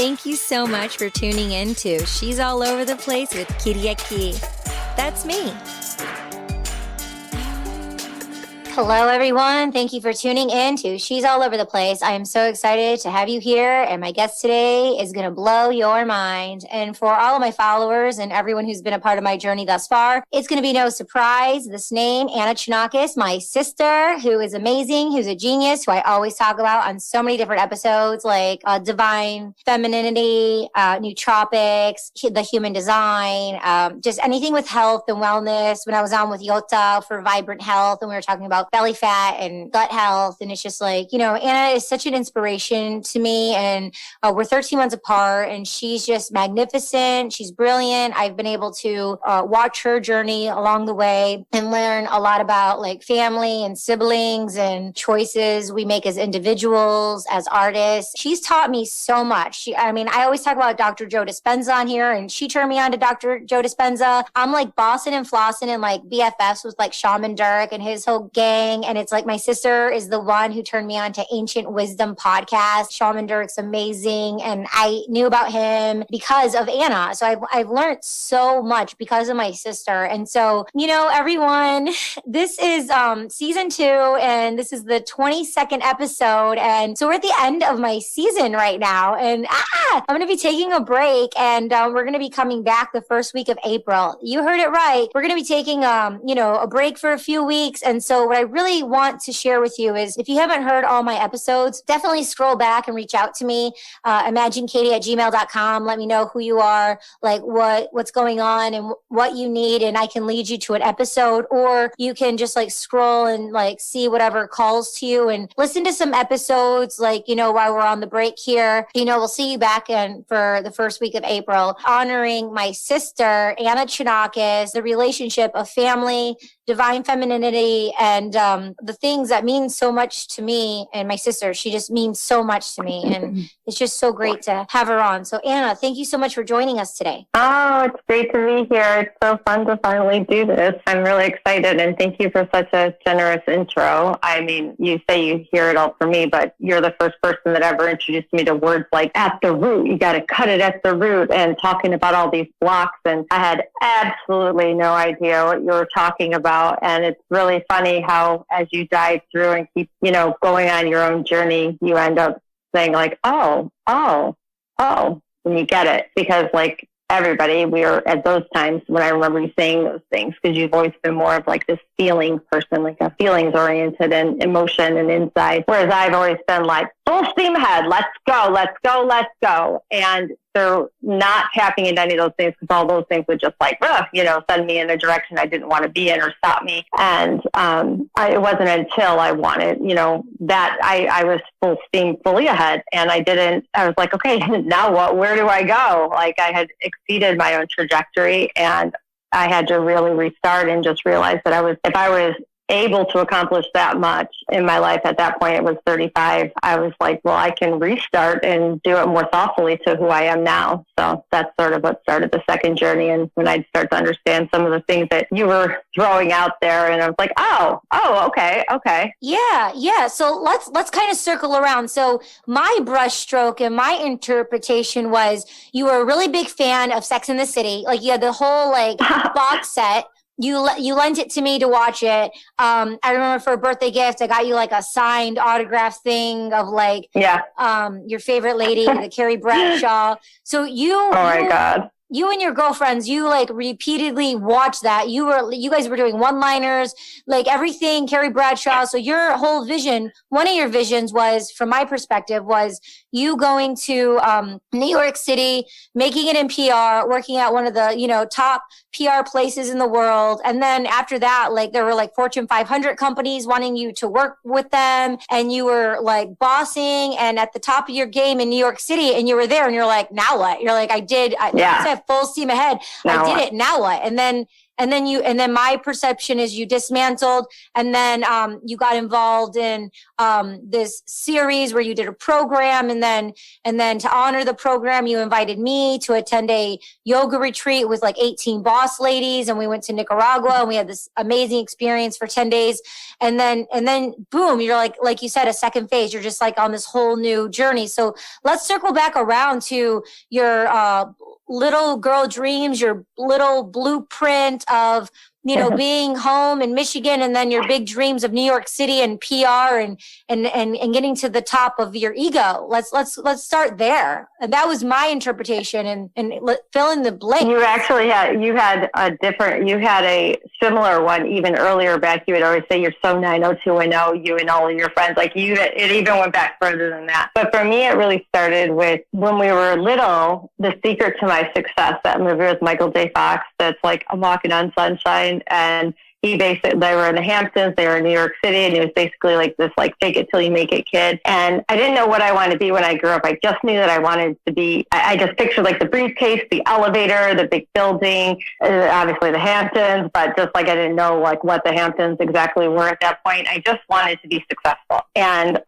Thank you so much for tuning in to She's All Over the Place with Katie. That's me. Hello, everyone. Thank you for tuning in to She's All Over the Place. I am so excited to have you here, and my guest today is going to blow your mind. And for all of my followers and everyone who's been a part of my journey thus far, it's going to be no surprise. This name, Anna Chonacas, my sister, who is amazing, who's a genius, who I always talk about on so many different episodes, like divine femininity, nootropics, the human design, just anything with health and wellness. When I was on with Yota for Vibrant Health, and we were talking about belly fat and gut health. And it's just like, Anna is such an inspiration to me. And we're 13 months apart, and she's just magnificent. She's brilliant. I've been able to watch her journey along the way and learn a lot about like family and siblings and choices we make as individuals, as artists. She's taught me so much. I always talk about Dr. Joe Dispenza on here, and she turned me on to Dr. Joe Dispenza. I'm like bossing and flossing and like BFFs with like Shaman Durek and his whole gang. And it's like my sister is the one who turned me on to Ancient Wisdom podcast. Shaman Durek's amazing. And I knew about him because of Anna. So I've learned so much because of my sister. And so, everyone, this is season 2, and this is the 22nd episode. And so we're at the end of my season right now. And I'm going to be taking a break, and we're going to be coming back the first week of April. You heard it right. We're going to be taking, a break for a few weeks. And so what I really want to share with you is, if you haven't heard all my episodes, definitely scroll back and reach out to me. imaginekatie@gmail.com. Let me know who you are, like what's going on and what you need, and I can lead you to an episode. Or you can just like scroll and like see whatever calls to you and listen to some episodes, like, while we're on the break here. We'll see you back in for the first week of April, honoring my sister, Anna Chonacas, the relationship of family, divine femininity, and the things that mean so much to me and my sister. She just means so much to me, and it's just so great to have her on. So Anna, thank you so much for joining us today. Oh, it's great to be here. It's so fun to finally do this. I'm really excited, and thank you for such a generous intro. I mean, you say you hear it all from me, but you're the first person that ever introduced me to words like at the root. You got to cut it at the root, and talking about all these blocks. And I had absolutely no idea what you were talking about. And it's really funny how as you dive through and keep, going on your own journey, you end up saying like, oh, when you get it. Because like everybody, we are at those times when I remember you saying those things, because you've always been more of like this feeling person, like a feelings oriented and emotion and insight. Whereas I've always been like, full steam ahead, let's go. And they're not tapping into any of those things, because all those things would just like, send me in a direction I didn't want to be in or stop me. And it wasn't until I wanted, that I was full steam, fully ahead. And I was like, okay, now what? Where do I go? Like I had exceeded my own trajectory, and I had to really restart and just realize that if I was able to accomplish that much in my life at that point, it was 35. I was like, well, I can restart and do it more thoughtfully to who I am now. So that's sort of what started the second journey. And when I'd start to understand some of the things that you were throwing out there, and I was like, oh, okay. Yeah. So let's kind of circle around. So my brushstroke and my interpretation was, you were a really big fan of Sex and the City. Like you had the whole like box set. You lent it to me to watch it. I remember for a birthday gift, I got you like a signed autograph thing of like, your favorite lady, the Carrie Bradshaw. So oh my God. You and your girlfriends, you like repeatedly watched that. You guys were doing one-liners, like everything, Carrie Bradshaw. So your whole vision, one of your visions was, from my perspective, was you going to New York City, making it in PR, working at one of the, top PR places in the world. And then after that, like there were like Fortune 500 companies wanting you to work with them. And you were like bossing and at the top of your game in New York City. And you were there and you're like, now what? You're like, I said full steam ahead. I did it. Now what? And then then my perception is you dismantled, and then you got involved in this series where you did a program, and then to honor the program, you invited me to attend a yoga retreat with like 18 boss ladies, and we went to Nicaragua, and we had this amazing experience for 10 days, and then boom, you're like you said, a second phase. You're just like on this whole new journey. So let's circle back around to your little girl dreams, your little blueprint of, being home in Michigan, and then your big dreams of New York City and PR and getting to the top of your ego. Let's start there. And that was my interpretation, and fill in the blank. You actually had a similar one even earlier back. You would always say you're so 90210, you and all of your friends. Like it even went back further than that. But for me, it really started with when we were little. The secret to my success, that movie with Michael J. Fox, that's like I'm walking on sunshine, and they were in the Hamptons, they were in New York City, and he was basically like this, like, fake it till you make it kid. And I didn't know what I wanted to be when I grew up. I just knew that I wanted to be, I just pictured like the briefcase, the elevator, the big building, obviously the Hamptons, but just like I didn't know like what the Hamptons exactly were at that point. I just wanted to be successful. And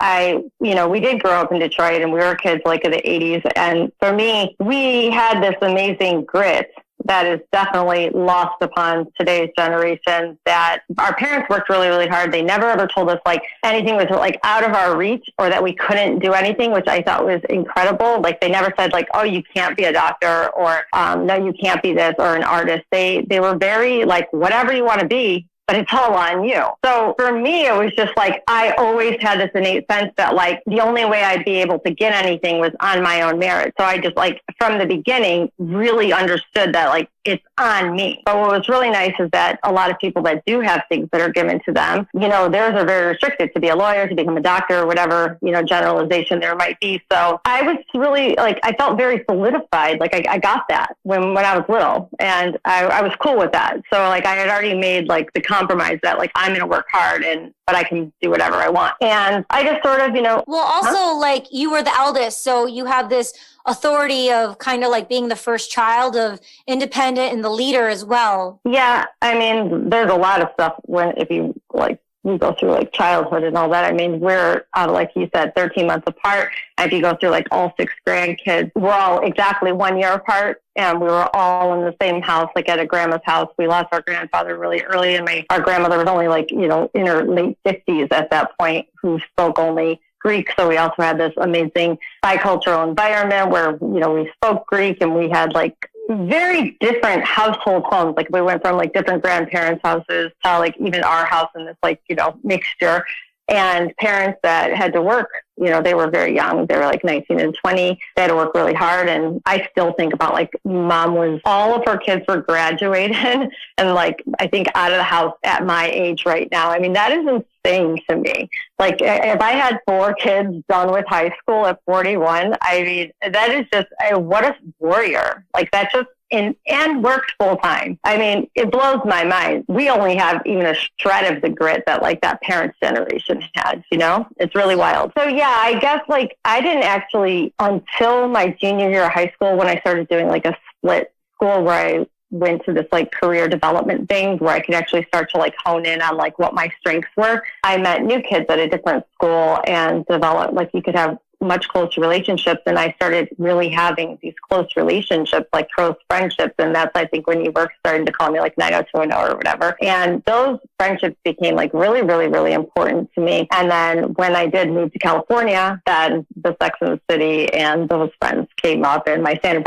we did grow up in Detroit, and we were kids like in the 80s. And for me, we had this amazing grit that is definitely lost upon today's generation, that our parents worked really, really hard. They never ever told us like anything was like out of our reach or that we couldn't do anything, which I thought was incredible. Like they never said like, oh, you can't be a doctor, or no, you can't be this, or an artist. They were very like, whatever you want to be, but it's all on you. So for me, it was just like, I always had this innate sense that like the only way I'd be able to get anything was on my own merit. So I just like from the beginning really understood that like it's on me. But what was really nice is that a lot of people that do have things that are given to them, theirs are very restricted to be a lawyer, to become a doctor, or whatever, generalization there might be. So I was really like, I felt very solidified. Like I got that when I was little, and I was cool with that. So like I had already made like the compromise that like I'm going to work hard, but I can do whatever I want. And I just sort of, Well, also like you were the eldest, so you have this authority of kind of like being the first child, of independent and the leader as well. Yeah. I mean, there's a lot of stuff if you like, we go through like childhood and all that. I mean, we're, like you said, 13 months apart. If you go through like all 6 grandkids, we're all exactly 1 year apart. And we were all in the same house, like at a grandma's house. We lost our grandfather really early, and our grandmother was only like, in her late 50s at that point, who spoke only Greek. So we also had this amazing bicultural environment where, we spoke Greek, and we had like very different household homes. Like we went from like different grandparents' houses to like even our house in this like, mixture. And parents that had to work, they were very young. They were like 19 and 20. They had to work really hard. And I still think about like all of her kids were graduated and like, I think out of the house at my age right now. I mean, that is insane to me. Like if I had 4 kids done with high school at 41, I mean, that is just, what a warrior. Like that's just, and worked full time. I mean, it blows my mind. We only have even a shred of the grit that like that parents' generation had, It's really wild. So yeah, I guess like I didn't actually until my junior year of high school, when I started doing like a split school where I went to this like career development thing where I could actually start to like hone in on like what my strengths were. I met new kids at a different school and developed like you could have much closer relationships, and I started really having these close relationships, like close friendships, and that's I think when you were starting to call me like 90210 or whatever, and those friendships became like really, really, really important to me. And then when I did move to California, then the Sex and the City and those friends came up, and my Santa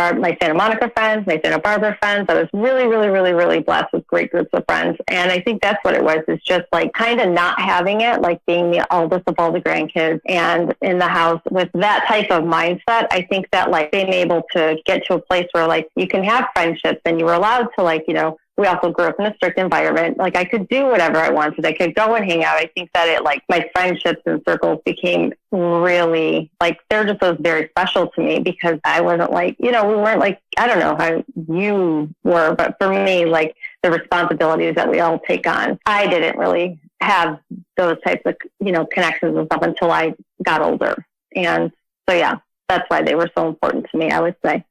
Monica friends, my Santa Barbara friends. I was really, really, really, really blessed with great groups of friends, and I think that's what it was. Is just like kind of not having it, like being the oldest of all the grandkids and in the house. With that type of mindset, I think that like being able to get to a place where like you can have friendships and you were allowed to like, we also grew up in a strict environment. Like I could do whatever I wanted. I could go and hang out. I think that it like my friendships and circles became really like, they're just so very special to me because I wasn't like, we weren't like, I don't know how you were, but for me, like the responsibilities that we all take on, I didn't really have those types of, connections and stuff until I got older. And so, yeah, that's why they were so important to me, I would say.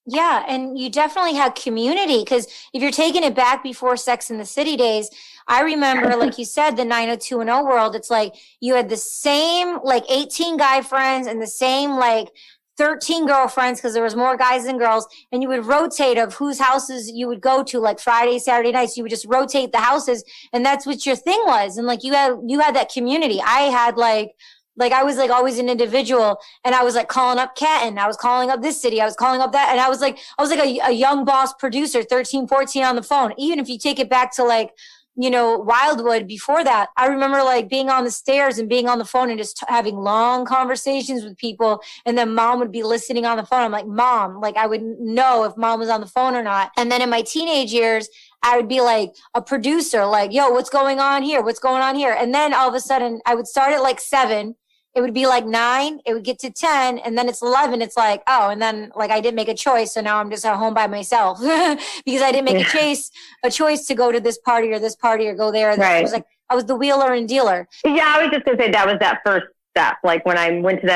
Yeah, and you definitely had community because if you're taking it back before Sex in the City days, I remember, like you said, the 90210 world, it's like you had the same like 18 guy friends and the same like 13 girlfriends because there was more guys than girls, and you would rotate of whose houses you would go to like Friday, Saturday nights. You would just rotate the houses, and that's what your thing was. And like you had that community. I had like I was like always an individual, and I was like calling up Canton, I was calling up this city, I was calling up that, and I was like a young boss producer, 13, 14 on the phone. Even if you take it back to like, Wildwood before that, I remember like being on the stairs and being on the phone and just having long conversations with people, and then mom would be listening on the phone. I'm like, mom, like I would know if mom was on the phone or not. And then in my teenage years, I would be like a producer, like, yo, what's going on here? What's going on here? And then all of a sudden I would start at like 7, it would be like 9, it would get to 10, and then it's 11. It's like, oh, and then like I didn't make a choice. So now I'm just at home by myself because I didn't make a choice to go to this party or go there. Right. I was the wheeler and dealer. Yeah, I was just gonna say that was that first step. Like when I went to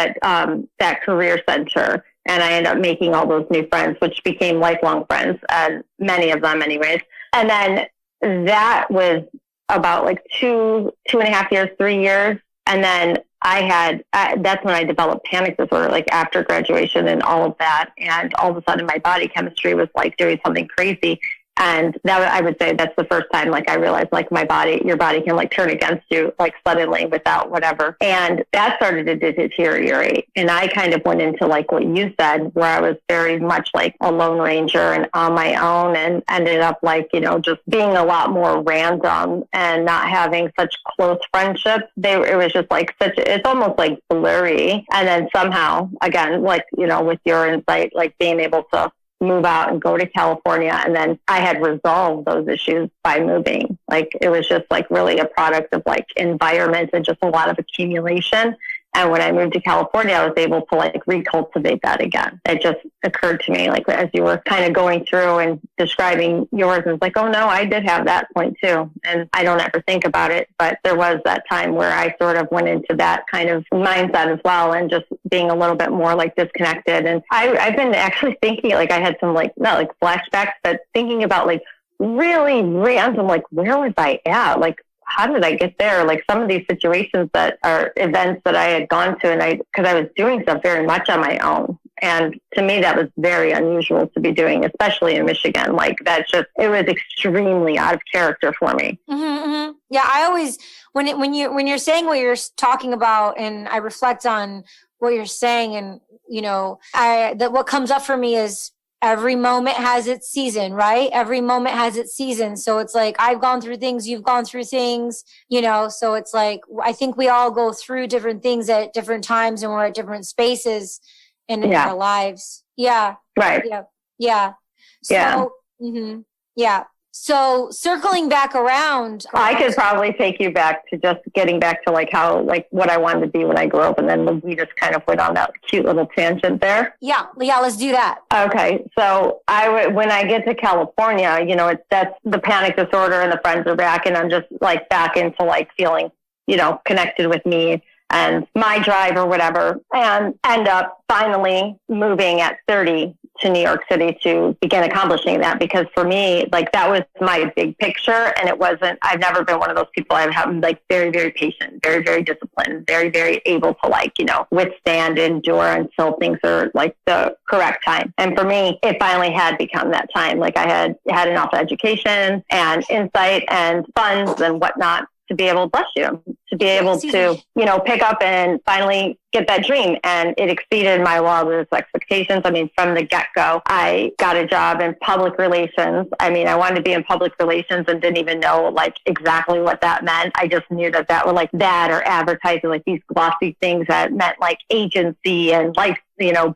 that career center and I ended up making all those new friends, which became lifelong friends, many of them anyways. And then that was about like 2.5 years, 3 years. And then that's when I developed panic disorder, like after graduation and all of that. And all of a sudden my body chemistry was like doing something crazy. And that, I would say that's the first time, like, I realized, like, your body can, like, turn against you, like, suddenly without whatever. And that started to deteriorate. And I kind of went into, like, what you said, where I was very much, like, a lone ranger and on my own, and ended up, like, just being a lot more random and not having such close friendships. It was just, like, it's almost, like, blurry. And then somehow, again, like, with your insight, like, being able to move out and go to California. And then I had resolved those issues by moving. Like, it was just like really a product of like environment and just a lot of accumulation. And when I moved to California, I was able to like recultivate that again. It just occurred to me, like, as you were kind of going through and describing yours, and it's like, oh no, I did have that point too. And I don't ever think about it, but there was that time where I sort of went into that kind of mindset as well, and just being a little bit more like disconnected. And I've been actually thinking, like, I had some like, not like flashbacks, but thinking about like really random, like, where was I at? Like, how did I get there? Like some of these situations that are events that I had gone to, and because I was doing stuff very much on my own. And to me, that was very unusual to be doing, especially in Michigan. Like it was extremely out of character for me. Mm-hmm, mm-hmm. Yeah. I always, when you're saying what you're talking about, and I reflect on what you're saying, and, what comes up for me is, every moment has its season, right? Every moment has its season. So it's like, I've gone through things, you've gone through things, so it's like, I think we all go through different things at different times, and we're at different spaces in our lives. Yeah. Right. Yeah. Yeah. So, yeah. Mm-hmm. Yeah. So circling back around, I could probably take you back to just getting back to like how, like what I wanted to be when I grew up. And then we just kind of went on that cute little tangent there. Yeah. Let's do that. Okay. So when I get to California, that's the panic disorder and the friends are back, and I'm just like back into like feeling, connected with me and my drive or whatever, and end up finally moving at 30 to New York City to begin accomplishing that. Because for me, like, that was my big picture. And I've never been one of those people. I'm like very, very patient, very, very disciplined, very, very able to like, withstand, endure until things are like the correct time. And for me, it finally had become that time. Like, I had enough education and insight and funds and whatnot to be able, bless you, to be able to, pick up and finally get that dream. And it exceeded my wildest expectations. I mean, from the get-go, I got a job in public relations. I mean, I wanted to be in public relations and didn't even know like exactly what that meant. I just knew that were like that, or advertising, like these glossy things that meant like agency and like,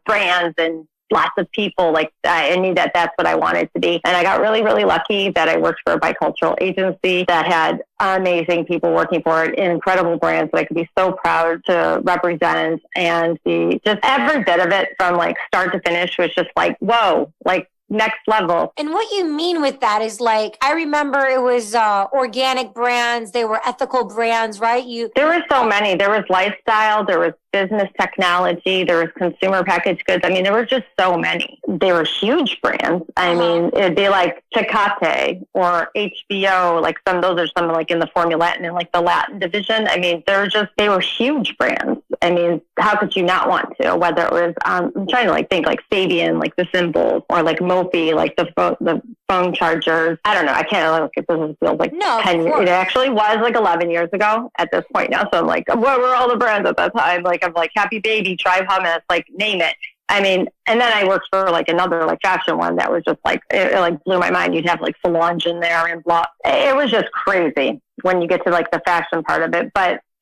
brands and lots of people. Like, I knew that that's what I wanted to be. And I got really, really lucky that I worked for a bicultural agency that had amazing people working for it, incredible brands that I could be so proud to represent. And just every bit of it from like start to finish was just like, whoa, like next level. And what you mean with that is like, I remember it was organic brands. They were ethical brands, right? There were so many. There was lifestyle. There was business technology. There was consumer packaged goods. I mean, there were just so many. They were huge brands. I mean, it'd be like Tecate or HBO, like those are some like in the Formula and in like the Latin division. I mean, they were huge brands. I mean, how could you not want to? Whether it was, I'm trying to like think like Fabian, like the symbols, or like Mophie, like the phone chargers. I don't know. I can't look at this. It feels like 10 years. It actually was like 11 years ago at this point now. So I'm like, what were all the brands at that time? Like, I'm like Happy Baby, Tribe Hummus, like name it. I mean, and then I worked for like another like fashion one that was just like, it like blew my mind. You'd have like Solange in there and blah. It was just crazy when you get to like the fashion part of it.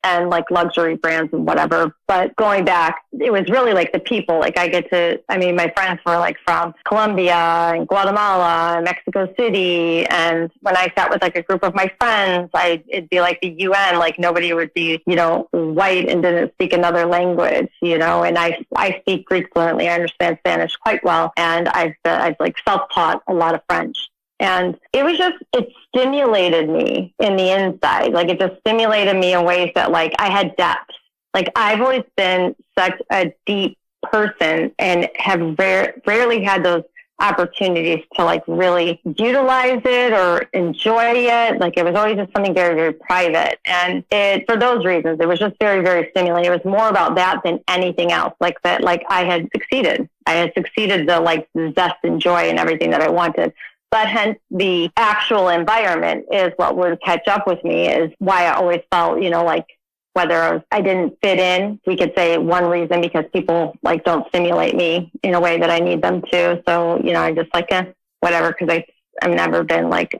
And like luxury brands and whatever. But going back, it was really like the people. Like my friends were like from Colombia and Guatemala and Mexico City. And when I sat with like a group of my friends, it'd be like the UN, like nobody would be, white and didn't speak another language, and I speak Greek fluently. I understand Spanish quite well. And I've like self-taught a lot of French. And it stimulated me in the inside. Like it just stimulated me in ways that like I had depth. Like I've always been such a deep person and have rarely had those opportunities to like really utilize it or enjoy it. Like it was always just something very, very private. And for those reasons, it was just very, very stimulating. It was more about that than anything else. Like that, like I had succeeded the like zest and joy and everything that I wanted. But hence the actual environment is what would catch up with me, is why I always felt, like whether I didn't fit in, we could say one reason because people like don't stimulate me in a way that I need them to. So, I just like whatever, because I've never been like,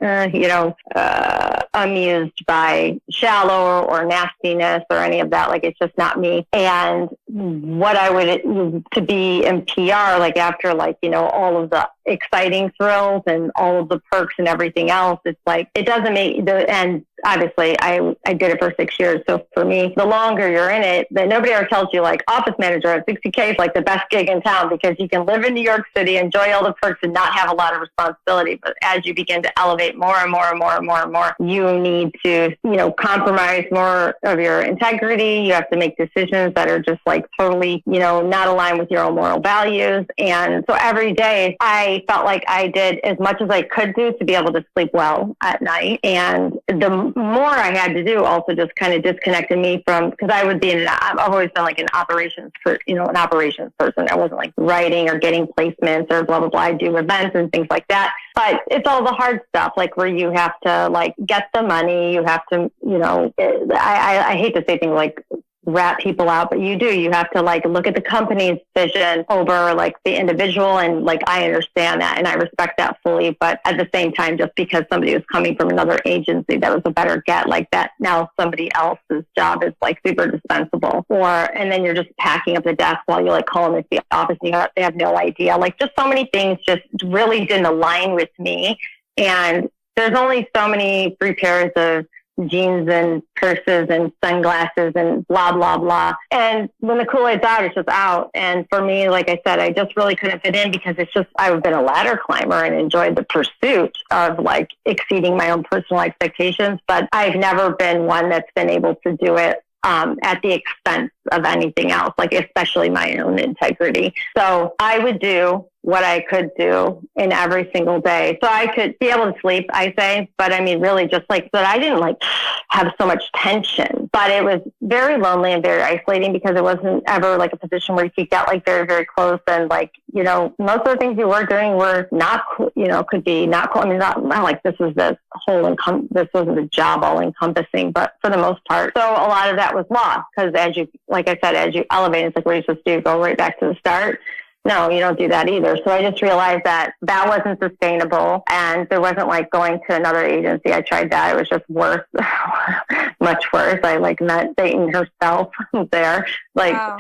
amused by shallow or nastiness or any of that. Like, it's just not me. And what I would, to be in PR, like after like, all of the exciting thrills and all of the perks and everything else, it's like, it doesn't make and obviously I did it for 6 years. So for me, the longer you're in it, then nobody ever tells you like office manager at 60K is like the best gig in town because you can live in New York City, enjoy all the perks and not have a lot of responsibility. But as you begin to elevate more and more and more and more and more, you need to, compromise more of your integrity. You have to make decisions that are just like totally, not aligned with your own moral values. And so every day I felt like I did as much as I could do to be able to sleep well at night. And the more I had to do also just kind of disconnected me from, because I've always been like an operations person. I wasn't like writing or getting placements or blah, blah, blah. I do events and things like that. But it's all the hard stuff, like where you have to like get the money, you have to, I hate to say things like rat people out, but you have to like look at the company's vision over like the individual. And like, I understand that and I respect that fully. But at the same time, just because somebody was coming from another agency that was a better get, like that, now somebody else's job is like super dispensable, and then you're just packing up the desk while you like call them into the office and they have no idea. Like just so many things just really didn't align with me. And there's only so many free pairs of jeans and purses and sunglasses and blah, blah, blah. And when the Kool-Aid's out, it's just out. And for me, like I said, I just really couldn't fit in because I've been a ladder climber and enjoyed the pursuit of like exceeding my own personal expectations. But I've never been one that's been able to do it at the expense of anything else, like especially my own integrity. So I would do what I could do in every single day. So I could be able to sleep, I say, but I mean, really just like that. I didn't like have so much tension, but it was very lonely and very isolating because it wasn't ever like a position where you could get like very, very close. And like, most of the things you were doing were not, could be not cool. I mean, not like this was this wasn't a job all encompassing, but for the most part. So a lot of that was lost because as you elevate, it's like, what are you supposed to do? Go right back to the start? No, you don't do that either. So I just realized that wasn't sustainable and there wasn't like going to another agency. I tried that. It was just worse, much worse. I like met Satan herself there. Like, wow.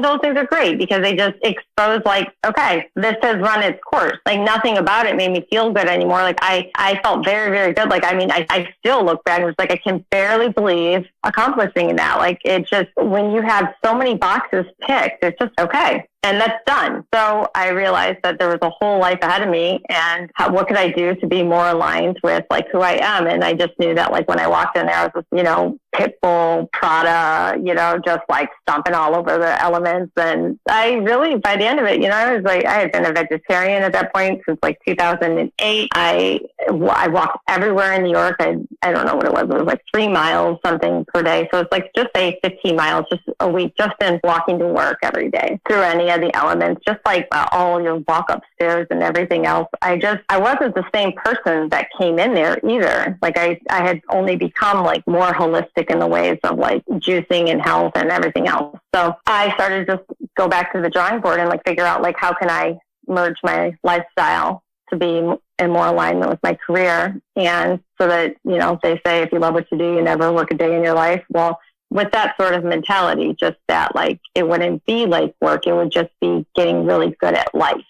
Those things are great because they just expose like, okay, this has run its course. Like nothing about it made me feel good anymore. Like I felt very, very good. Like, I mean, I still look back and it's like, I can barely believe accomplishing that. Like it just, when you have so many boxes picked, it's just, okay, And that's done. So I realized that there was a whole life ahead of me, and what could I do to be more aligned with like who I am? And I just knew that like when I walked in there, I was just, pit bull, Prada, just like stomping all over the elements. And I really, by the end of it, I was like, I had been a vegetarian at that point since like 2008. I walked everywhere in New York. I don't know what it was. It was like 3 miles something per day. So it's like just say 15 miles just a week, just in walking to work every day through any of the elements, just like all your walk upstairs and everything else. I wasn't the same person that came in there either. Like I had only become like more holistic in the ways of like juicing and health and everything else. So I started to just go back to the drawing board and like figure out like how can I merge my lifestyle to be in more alignment with my career. And so that, they say if you love what you do, you never work a day in your life. Well, with that sort of mentality, just that like it wouldn't be like work, it would just be getting really good at life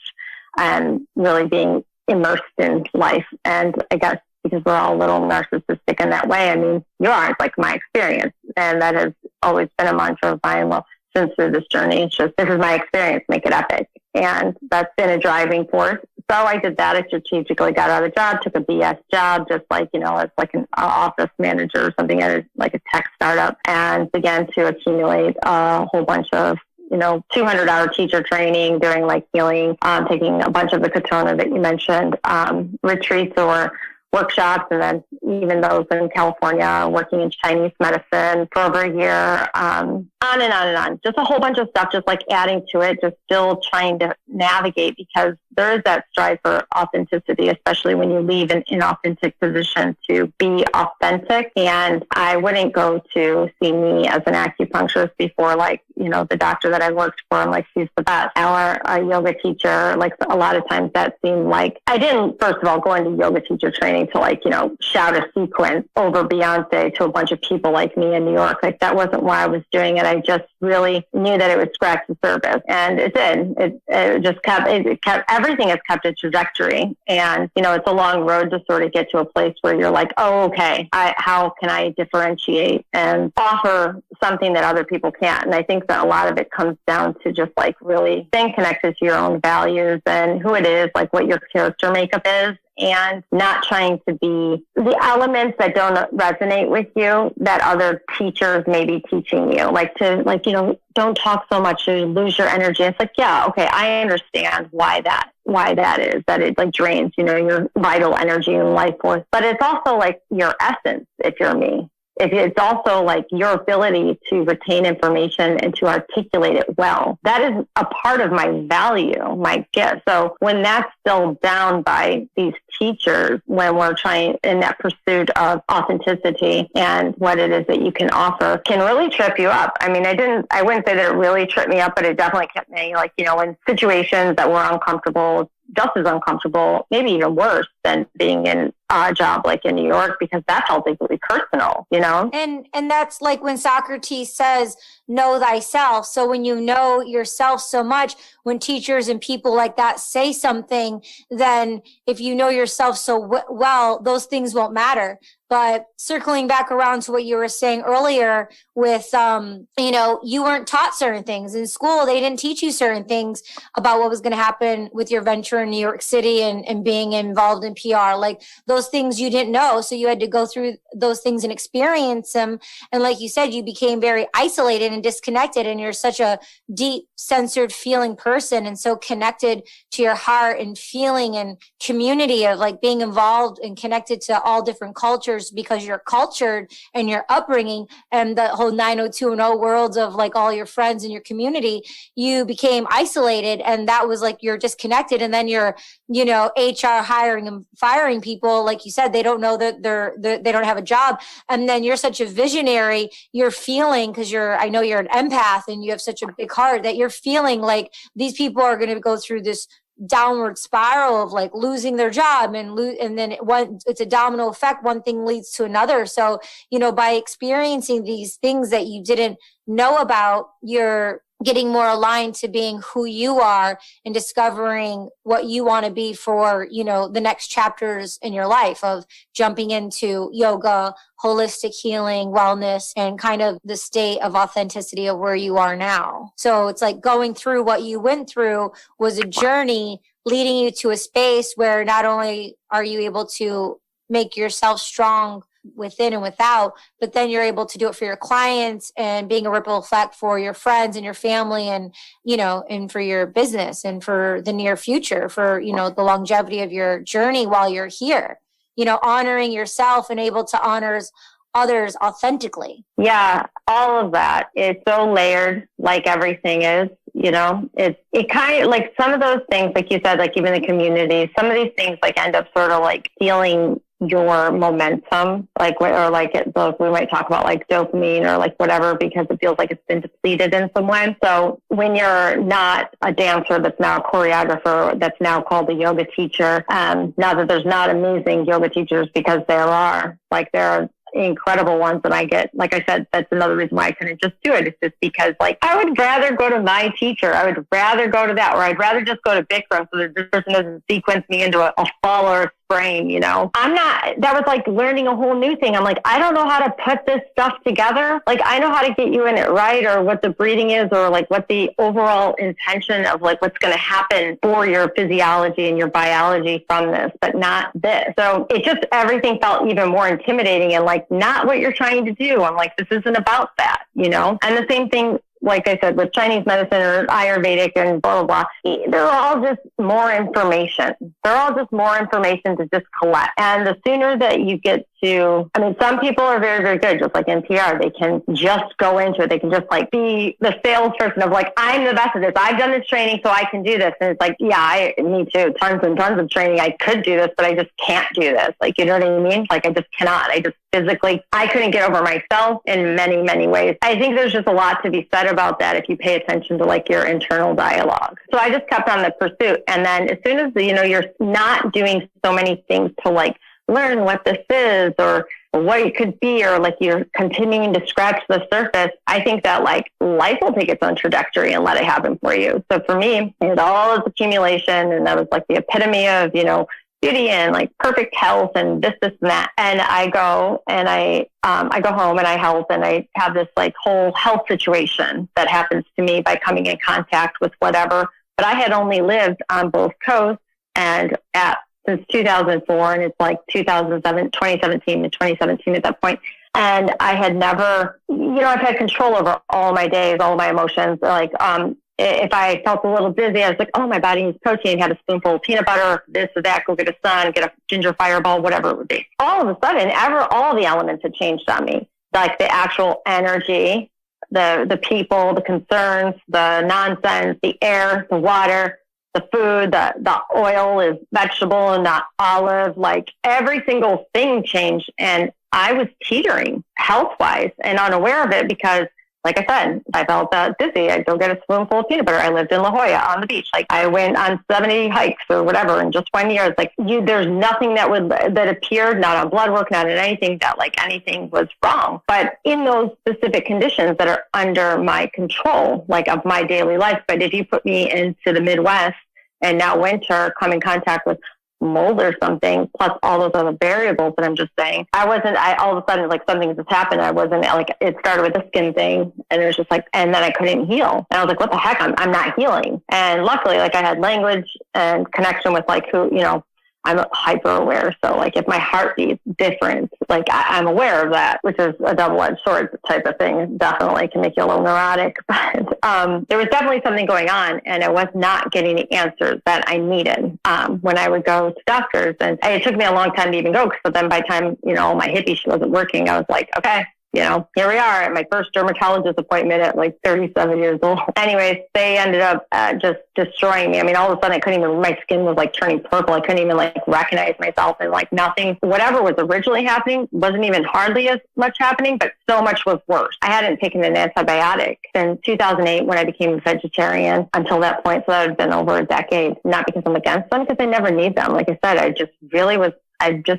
and really being immersed in life. And I guess because we're all a little narcissistic in that way, I mean, you are, it's like my experience. And that has always been a mantra of mine. Well, since through this journey, it's just, this is my experience, make it epic. And that's been a driving force. So I did that. I strategically got out of the job, took a BS job, just like, as like an office manager or something at like a tech startup, and began to accumulate a whole bunch of 200-hour teacher training, doing like healing, taking a bunch of the Katona that you mentioned, retreats or workshops, and then even those in California, working in Chinese medicine for over a year, on and on and on. Just a whole bunch of stuff, just like adding to it, just still trying to navigate, because there is that strive for authenticity, especially when you leave an inauthentic position to be authentic. And I wouldn't go to see me as an acupuncturist before, like, the doctor that I worked for, I'm like, she's the best. Or a yoga teacher, like a lot of times that seemed like, I didn't, first of all, go into yoga teacher training to like, shout a sequence over Beyonce to a bunch of people like me in New York. Like that wasn't why I was doing it. I just really knew that it would scratch the surface, and it did. It just kept, everything has kept a trajectory. And, it's a long road to sort of get to a place where you're like, oh, okay, how can I differentiate and offer something that other people can't? And I think that a lot of it comes down to just like really staying connected to your own values and who it is, like what your character makeup is, and not trying to be the elements that don't resonate with you that other teachers may be teaching you. Don't talk so much, you lose your energy. It's like, yeah, okay, I understand why that is, that it like drains, your vital energy and life force. But it's also like your essence, if you're me. If it's also like your ability to retain information and to articulate it well. That is a part of my value, my gift. So when that's still down by these teachers, when we're trying in that pursuit of authenticity and what it is that you can offer, can really trip you up. I mean, I wouldn't say that it really tripped me up, but it definitely kept me like, in situations that were uncomfortable, just as uncomfortable, maybe even worse than being in a job like in New York, because that felt deeply personal, And that's like when Socrates says, know thyself. So when you know yourself so much, when teachers and people like that say something, then if you know yourself so well, those things won't matter. But circling back around to what you were saying earlier with, you weren't taught certain things in school. They didn't teach you certain things about what was going to happen with your venture in New York City and being involved in PR. Like those things you didn't know. So you had to go through those things and experience them. And like you said, you became very isolated and disconnected. And you're such a deep, censored feeling person, and so connected to your heart and feeling and community of like being involved and connected to all different cultures, because you're cultured and your upbringing and the whole 90210 worlds of like all your friends and your community. You became isolated, and that was like you're disconnected. And then you're HR hiring and firing people, like you said, they don't know that they don't have a job. And then you're such a visionary, you're feeling, because I know you're an empath and you have such a big heart, that you're feeling like these people are going to go through this downward spiral of like losing their job and then it's a domino effect. One thing leads to another. So, by experiencing these things that you didn't know about, you're getting more aligned to being who you are and discovering what you want to be for, the next chapters in your life of jumping into yoga, holistic healing, wellness, and kind of the state of authenticity of where you are now. So it's like going through what you went through was a journey leading you to a space where not only are you able to make yourself strong within and without, but then you're able to do it for your clients and being a ripple effect for your friends and your family and, and for your business and for the near future, for, the longevity of your journey while you're here, honoring yourself and able to honor others authentically. Yeah, all of that. It's so layered, like everything is. It kind of like some of those things, like you said, like even the community, some of these things like end up sort of like stealing your momentum, like, or like we might talk about like dopamine or like whatever, because it feels like it's been depleted in some way. So when you're not a dancer that's now a choreographer, that's now called a yoga teacher, not that there's not amazing yoga teachers, because there are incredible ones that I get. Like I said, that's another reason why I couldn't just do it. It's just because like I would rather go to my teacher. I would rather go to that, or I'd rather just go to Bikram so that this person doesn't sequence me into a fall or a sprain, that was like learning a whole new thing. I'm like, I don't know how to put this stuff together. Like I know how to get you in it right, or what the breathing is, or like what the overall intention of like what's going to happen for your physiology and your biology from this, but not this. So it just, everything felt even more intimidating and like not what you're trying to do. I'm like, this isn't about that, And the same thing, like I said, with Chinese medicine or Ayurvedic and blah, blah, blah, they're all just more information. They're all just more information to just collect. And the sooner that you get to, some people are very, very good, just like in PR. They can just go into it. They can just like be the salesperson of like, I'm the best at this. I've done this training, so I can do this. And it's like, yeah, me too. Tons and tons of training. I could do this, but I just can't do this. Like, you know what I mean? Like, I just cannot. I just physically, I couldn't get over myself in many, many ways. I think there's just a lot to be said about that if you pay attention to like your internal dialogue. So I just kept on the pursuit. And then as soon as, you're not doing so many things to like learn what this is or what it could be, or like you're continuing to scratch the surface, I think that like life will take its own trajectory and let it happen for you. So for me, it all is accumulation. And that was like the epitome of, beauty and like perfect health and this and that. And I go and I go home and I help, and I have this like whole health situation that happens to me by coming in contact with whatever. But I had only lived on both coasts and since 2004, and it's like 2017 to 2017 at that point. And I had never, I've had control over all my days, all my emotions. Like, if I felt a little dizzy, I was like, oh, my body needs protein, have a spoonful of peanut butter, this or that, go get a sun, get a ginger fireball, whatever it would be. All of a sudden, all the elements had changed on me. Like the actual energy, the people, the concerns, the nonsense, the air, the water, the food, the oil is vegetable and not olive. Like every single thing changed. And I was teetering health-wise and unaware of it because, like I said, I felt dizzy. I'd go get a spoonful of peanut butter. I lived in La Jolla on the beach. Like I went on 70 hikes or whatever in just 1 year. It's like there's nothing that appeared, not on blood work, not in anything, that like anything was wrong. But in those specific conditions that are under my control, like of my daily life. But if you put me into the Midwest and now winter, come in contact with mold or something, plus all those other variables that I'm just saying, all of a sudden, like something just happened. I wasn't like, it started with a skin thing, and it was just like, and then I couldn't heal. And I was like, what the heck? I'm not healing. And luckily, like I had language and connection with like who, I'm hyper aware. So like if my heart beats different, like I'm aware of that, which is a double-edged sword type of thing. It definitely can make you a little neurotic, but there was definitely something going on, and I was not getting the answers that I needed when I would go to doctors. And it took me a long time to even go, because then by the time, my hippie shit wasn't working, I was like, okay, here we are at my first dermatologist appointment at like 37 years old. Anyways, they ended up just destroying me. I mean, all of a sudden my skin was like turning purple. I couldn't even like recognize myself, and like nothing, whatever was originally happening wasn't even hardly as much happening, but so much was worse. I hadn't taken an antibiotic since 2008 when I became a vegetarian until that point. So that had been over a decade, not because I'm against them, because I never need them. Like I said, I'm just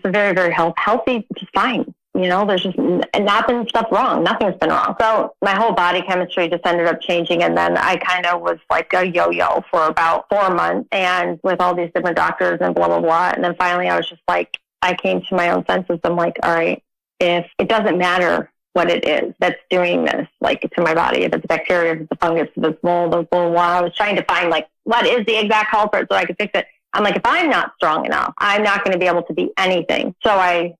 a very, very healthy, just fine. there's just not been stuff wrong. Nothing's been wrong. So my whole body chemistry just ended up changing. And then I kind of was like a yo-yo for about 4 months and with all these different doctors and blah, blah, blah. And then finally I was just like, I came to my own senses. I'm like, all right, if it doesn't matter what it is that's doing this, like to my body, if it's bacteria, if it's a fungus, if it's mold, or blah, blah, blah. I was trying to find like, what is the exact culprit so I could fix it. I'm like, if I'm not strong enough, I'm not going to be able to be anything. So I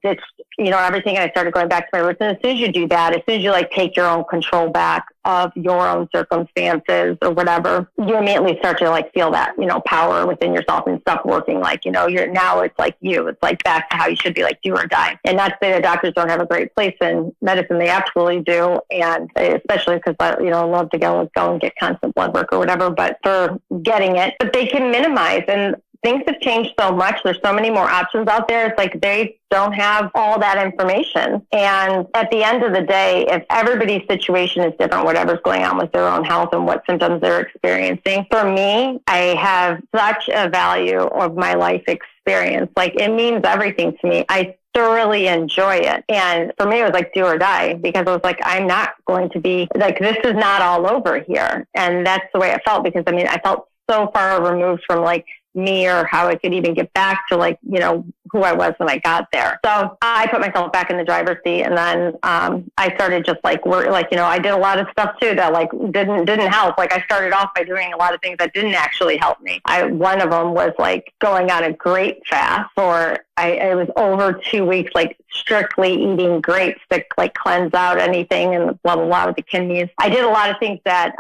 ditched, everything. And I started going back to my roots. And as soon as you do that, as soon as you like take your own control back of your own circumstances or whatever, you immediately start to like feel that, power within yourself and stuff working. Like, now it's like it's like back to how you should be, like do or die. And not to say that doctors don't have a great place in medicine. They absolutely do. And especially because, I love to go and get constant blood work or whatever, but for getting it, but they can minimize. And things have changed so much. There's so many more options out there. It's like they don't have all that information. And at the end of the day, if everybody's situation is different, whatever's going on with their own health and what symptoms they're experiencing, for me, I have such a value of my life experience. Like it means everything to me. I thoroughly enjoy it. And for me, it was like do or die, because I was like, I'm not going to be like, this is not all over here. And that's the way it felt, because I felt so far removed from like me or how I could even get back to like, who I was when I got there. So I put myself back in the driver's seat. And then I started just like, I did a lot of stuff too that like didn't help. Like I started off by doing a lot of things that didn't actually help me. One of them was like going on a grape fast for, it was over 2 weeks, like strictly eating grapes to like cleanse out anything and blah, blah, blah with the kidneys. I did a lot of things that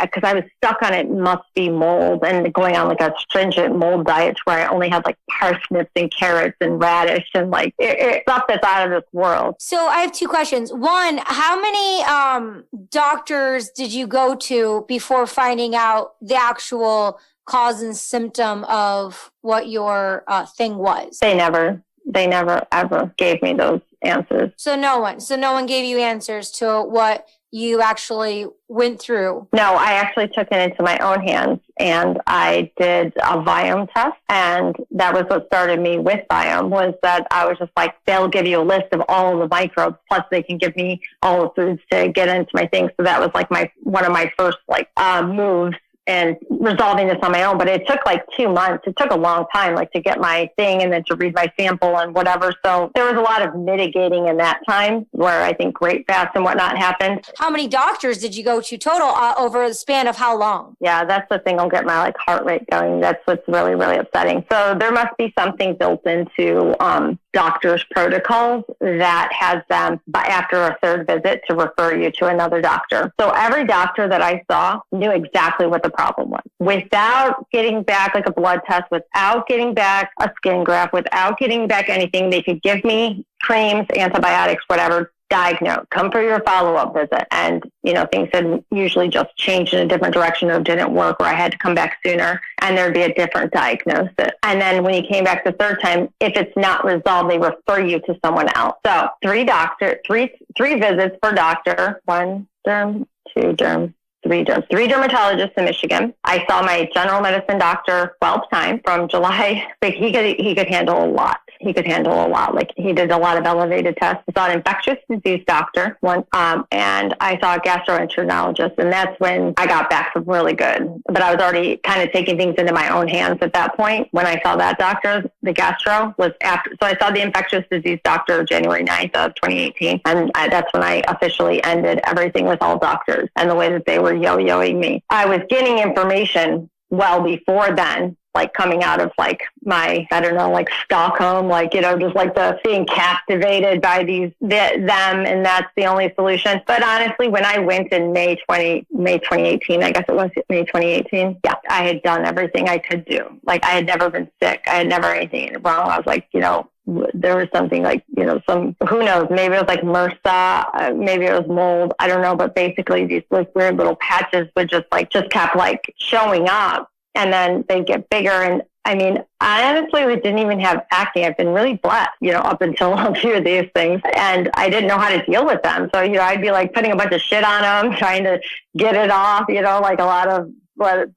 because I was stuck on it must be mold and going on like a stringent mold diet where I only had like parsnips and carrots and radish and like stuff that's out of this world. So I have 2 questions. One, how many doctors did you go to before finding out the actual cause and symptom of what your thing was? They never ever gave me those answers. So no one gave you answers to what you actually went through? No, I actually took it into my own hands and I did a biome test. And that was what started me with biome, was that I was just like, they'll give you a list of all the microbes, plus they can give me all the foods to get into my thing. So that was like one of my first moves and resolving this on my own. But it took like 2 months. It took a long time, like to get my thing and then to read my sample and whatever. So there was a lot of mitigating in that time where I think grape fast and whatnot happened. How many doctors did you go to total over the span of how long? Yeah, that's the thing. I'll get my heart rate going. That's what's really, really upsetting. So there must be something built into doctors' protocols that has them after a 3rd visit to refer you to another doctor. So every doctor that I saw knew exactly what the problem was. Without getting back like a blood test, without getting back a skin graft, without getting back anything, they could give me creams, antibiotics, whatever, diagnose, come for your follow-up visit. And, things had usually just changed in a different direction or didn't work, or I had to come back sooner and there'd be a different diagnosis. And then when you came back the 3rd time, if it's not resolved, they refer you to someone else. So 3 visits per doctor, 1 derm, 2 derm, 3 derms, 3 dermatologists in Michigan. I saw my general medicine doctor 12 times from July. But he could handle a lot. Like he did a lot of elevated tests. I saw an infectious disease doctor once, and I saw a gastroenterologist, and that's when I got back from really good. But I was already kind of taking things into my own hands at that point. When I saw that doctor, the gastro was after. So I saw the infectious disease doctor January 9th of 2018, and that's when I officially ended everything with all doctors and the way that they were yo-yoing me. I was getting information well before then, like coming out of like my, Stockholm, just like the being captivated by them, and that's the only solution. But honestly, when I went in May 2018, I guess it was May 2018. Yeah, I had done everything I could do. Like I had never been sick. I had never anything wrong. I was like, there was something like, who knows, maybe it was like MRSA, maybe it was mold. I don't know. But basically these like weird little patches would just kept like showing up, and then they'd get bigger. And I honestly didn't even have acne. I've been really blessed, up until a few of these things. And I didn't know how to deal with them. So, I'd be like putting a bunch of shit on them, trying to get it off, like a lot of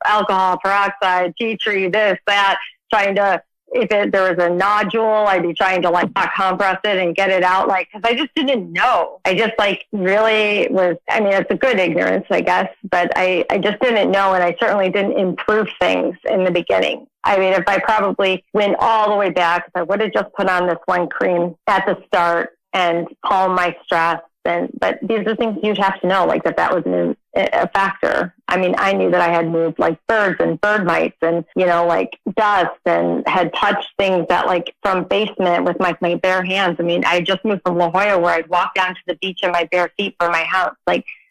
alcohol, peroxide, tea tree, this, that, trying to there was a nodule, I'd be trying to like hot compress it and get it out. Like, cause I just didn't know. I just like really was, I mean, it's a good ignorance, I guess, but I just didn't know. And I certainly didn't improve things in the beginning. I mean, if I probably went all the way back, if I would have just put on this one cream at the start and calm my stress, but these are things you'd have to know, like that was a factor. I mean, I knew that I had moved like birds and bird mites and, like dust, and had touched things that like from basement with my bare hands. I mean, I just moved from La Jolla where I'd walk down to the beach in my bare feet for my house.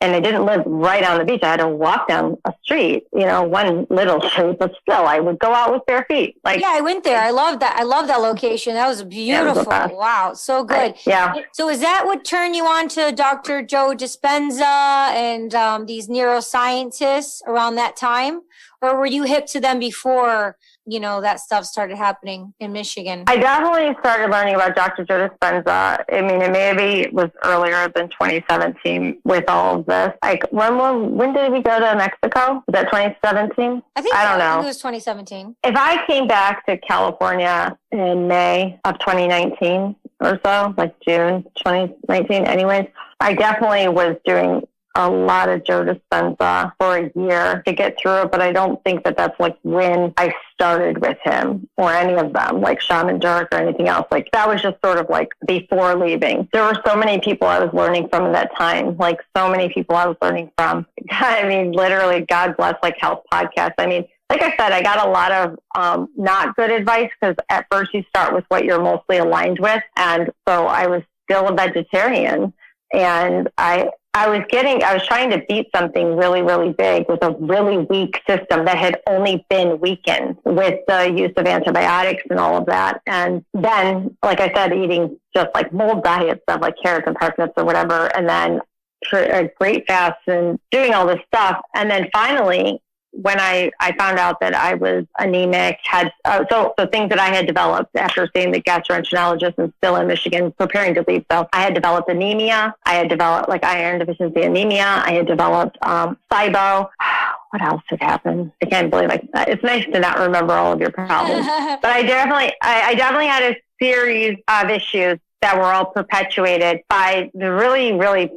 And I didn't live right on the beach. I had to walk down a street, one little street, but still I would go out with bare feet. Yeah, I went there. I love that. I love that location. That was beautiful. Wow. So good. Yeah. So is that what turned you on to Dr. Joe Dispenza and these neuroscientists around that time? Or were you hip to them before, that stuff started happening in Michigan? I definitely started learning about Dr. Joe Dispenza. I mean, it maybe was earlier than 2017 with all of this. Like, when did we go to Mexico? Was that 2017? I don't know. I think it was 2017. If I came back to California in May of 2019 or so, like June 2019 anyways, I definitely was doing a lot of Joe Dispenza for a year to get through it, but I don't think that that's like when I started with him or any of them, like Shaman Dirk or anything else. Like that was just sort of like before leaving. There were so many people I was learning from at that time, like so many people I was learning from. I mean, literally, God bless like health podcasts. I mean, like I said, I got a lot of not good advice because at first you start with what you're mostly aligned with. And so I was still a vegetarian, and I was trying to beat something really, really big with a really weak system that had only been weakened with the use of antibiotics and all of that. And then, like I said, eating just like mold diets, stuff like carrots and parsnips or whatever. And then a great fast and doing all this stuff. And then finally, when I found out that I was anemic, so things that I had developed after seeing the gastroenterologist and still in Michigan preparing to leave. So I had developed anemia. I had developed like iron deficiency anemia. I had developed SIBO. What else had happened? I can't believe it's nice to not remember all of your problems. But I definitely had a series of issues that were all perpetuated by the really, really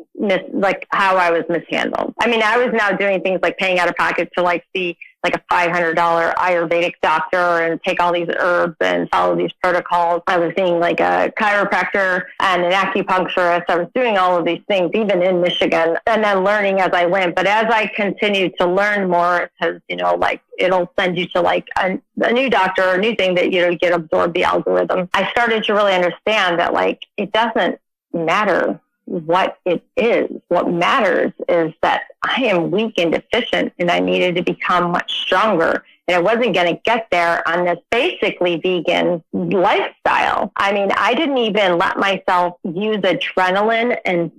how I was mishandled. I mean, I was now doing things like paying out of pocket to like see like a $500 Ayurvedic doctor and take all these herbs and follow these protocols. I was seeing like a chiropractor and an acupuncturist. I was doing all of these things, even in Michigan, and then learning as I went. But as I continued to learn more, because, like it'll send you to like a new doctor or a new thing that, you get absorbed the algorithm. I started to really understand that like, it doesn't matter what it is. What matters is that I am weak and deficient, and I needed to become much stronger. And I wasn't going to get there on this basically vegan lifestyle. I mean, I didn't even let myself use adrenaline and,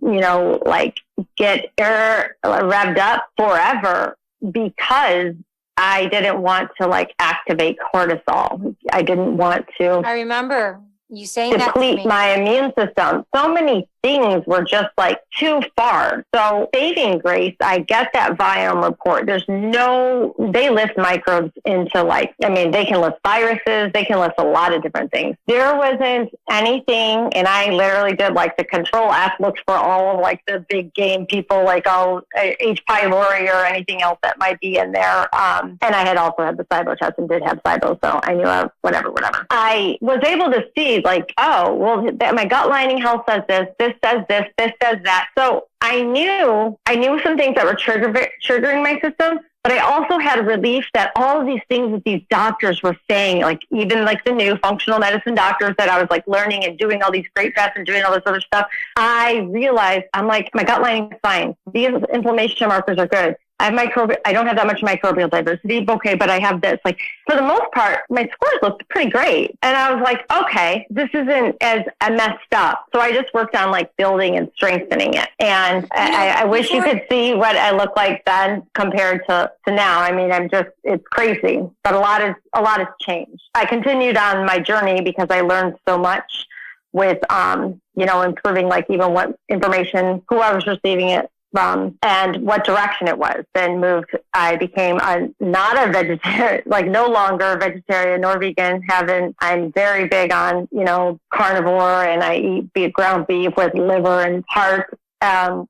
get revved up forever because I didn't want to like activate cortisol. I didn't want to. I remember you saying that to deplete me. My immune system. So many things were just like too far. So saving grace, I get that Biome report. They list microbes into they can list viruses. They can list a lot of different things. There wasn't anything, and I literally did like the control F, looked for all of like the big game people, like all H. pylori or anything else that might be in there. And I had also had the SIBO test and did have SIBO. So I knew whatever. I was able to see like, oh, well, my gut lining health says this says this says that. So I knew some things that were triggering my system, but I also had relief that all of these things that these doctors were saying, like even like the new functional medicine doctors that I was like learning and doing all these great fasts and doing all this other stuff, I realized I'm like, my gut lining is fine. These inflammation markers are good. I don't have that much microbial diversity. Okay, but I have this. Like, for the most part, my scores looked pretty great. And I was like, okay, this isn't as messed up. So I just worked on like building and strengthening it. And I wish you could see what I look like then compared to now. I mean, it's crazy, but a lot has changed. I continued on my journey because I learned so much with, improving like even what information, who I was receiving it and what direction it was. Then I became not a vegetarian, like no longer a vegetarian nor vegan. I'm very big on, carnivore, and I eat ground beef with liver and heart. I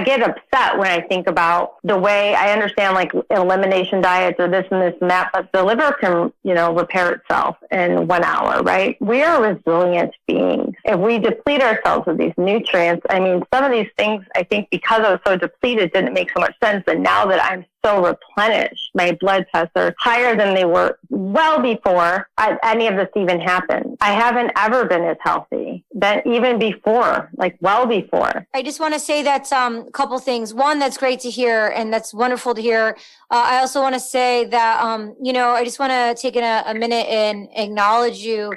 get upset when I think about the way I understand like elimination diets or this and this and that, but the liver can, repair itself in 1 hour, right? We are resilient beings. If we deplete ourselves of these nutrients, some of these things, I think because I was so depleted, didn't make so much sense. And now that I'm so replenished, my blood tests are higher than they were well before any of this even happened. I haven't ever been as healthy than even before, like well before. I just want to say that a couple things. One, that's great to hear, and that's wonderful to hear. I also want to say that, I just want to take a minute and acknowledge you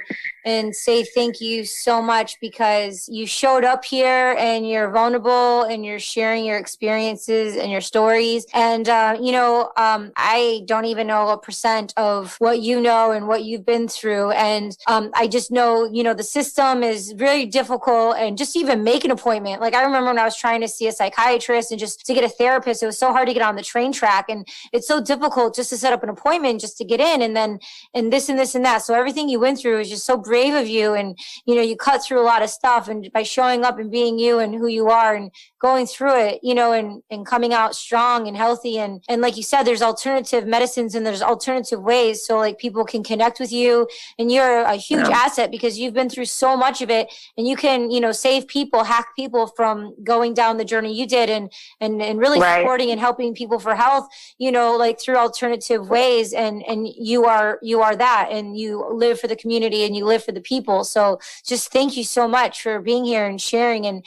and say thank you so much, because you showed up here and you're vulnerable and you're sharing your experiences and your stories. And, I don't even know a percent of what you know and what you've been through. And I just know, the system is very difficult, and just even make an appointment. Like I remember when I was trying to see a psychiatrist and just to get a therapist, it was so hard to get on the train track. And it's so difficult just to set up an appointment just to get in, and then and this and this and that. So everything you went through is just so brave of you. And, you cut through a lot of stuff, and by showing up and being you and who you are and going through it, and coming out strong and healthy. And like you said, there's alternative medicines and there's alternative ways. So like people can connect with you, and you're a huge asset because you've been through so much of it, and you can, save people, hack people from going down the journey you did, and really supporting and helping people for health, like through alternative ways. And you are that, and you live for the community and you live for the people. So just thank you so much for being here and sharing. And,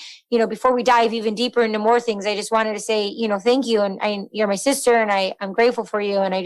before we dive even deeper into more things, I just wanted to say, thank you. And you're my sister, and I'm grateful for you. And I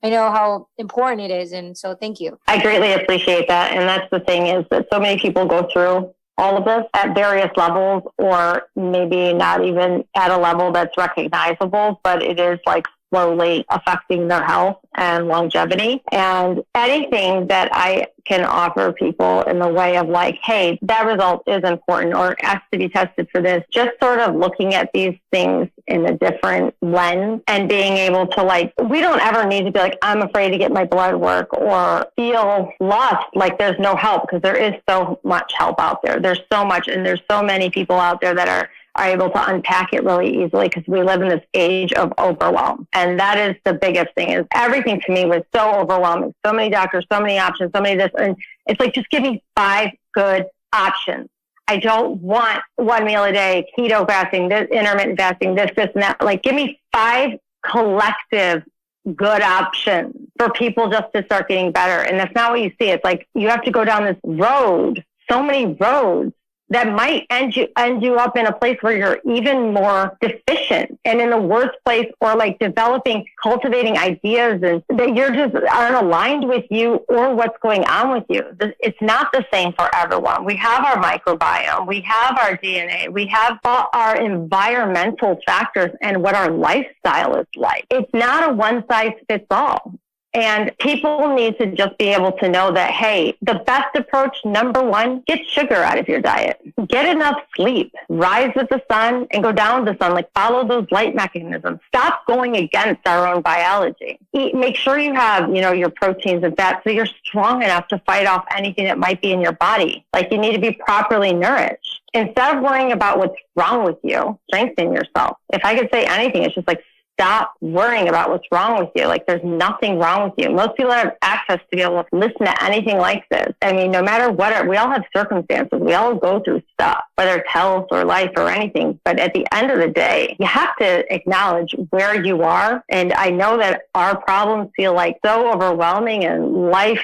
know how important it is. And so thank you. I greatly appreciate that. And that's the thing, is that so many people go through all of this at various levels, or maybe not even at a level that's recognizable, but it is like slowly affecting their health and longevity. And anything that I can offer people in the way of like, hey, that result is important, or ask to be tested for this, just sort of looking at these things in a different lens and being able to we don't ever need to be like, I'm afraid to get my blood work, or feel lost, like there's no help, because there is so much help out there. There's so much, and there's so many people out there that are able to unpack it really easily, because we live in this age of overwhelm. And that is the biggest thing, is everything to me was so overwhelming. So many doctors, so many options, so many this. And it's like, just give me 5 good options. I don't want 1 meal a day, keto fasting, this intermittent fasting, this and that. Like, give me 5 collective good options for people just to start getting better. And that's not what you see. It's like, you have to go down this road, so many roads, that might end you up in a place where you're even more deficient and in the worst place, or like cultivating ideas and that you're just aren't aligned with you or what's going on with you. It's not the same for everyone. We have our microbiome, we have our DNA, we have our environmental factors and what our lifestyle is like. It's not a one size fits all. And people need to just be able to know that, hey, the best approach, number 1, get sugar out of your diet. Get enough sleep. Rise with the sun and go down with the sun. Like, follow those light mechanisms. Stop going against our own biology. Make sure you have, your proteins and fats, so you're strong enough to fight off anything that might be in your body. Like, you need to be properly nourished. Instead of worrying about what's wrong with you, strengthen yourself. If I could say anything, it's just like, stop worrying about what's wrong with you. Like, there's nothing wrong with you. Most people have access to be able to listen to anything like this. No matter what, we all have circumstances. We all go through stuff, whether it's health or life or anything. But at the end of the day, you have to acknowledge where you are. And I know that our problems feel like so overwhelming and life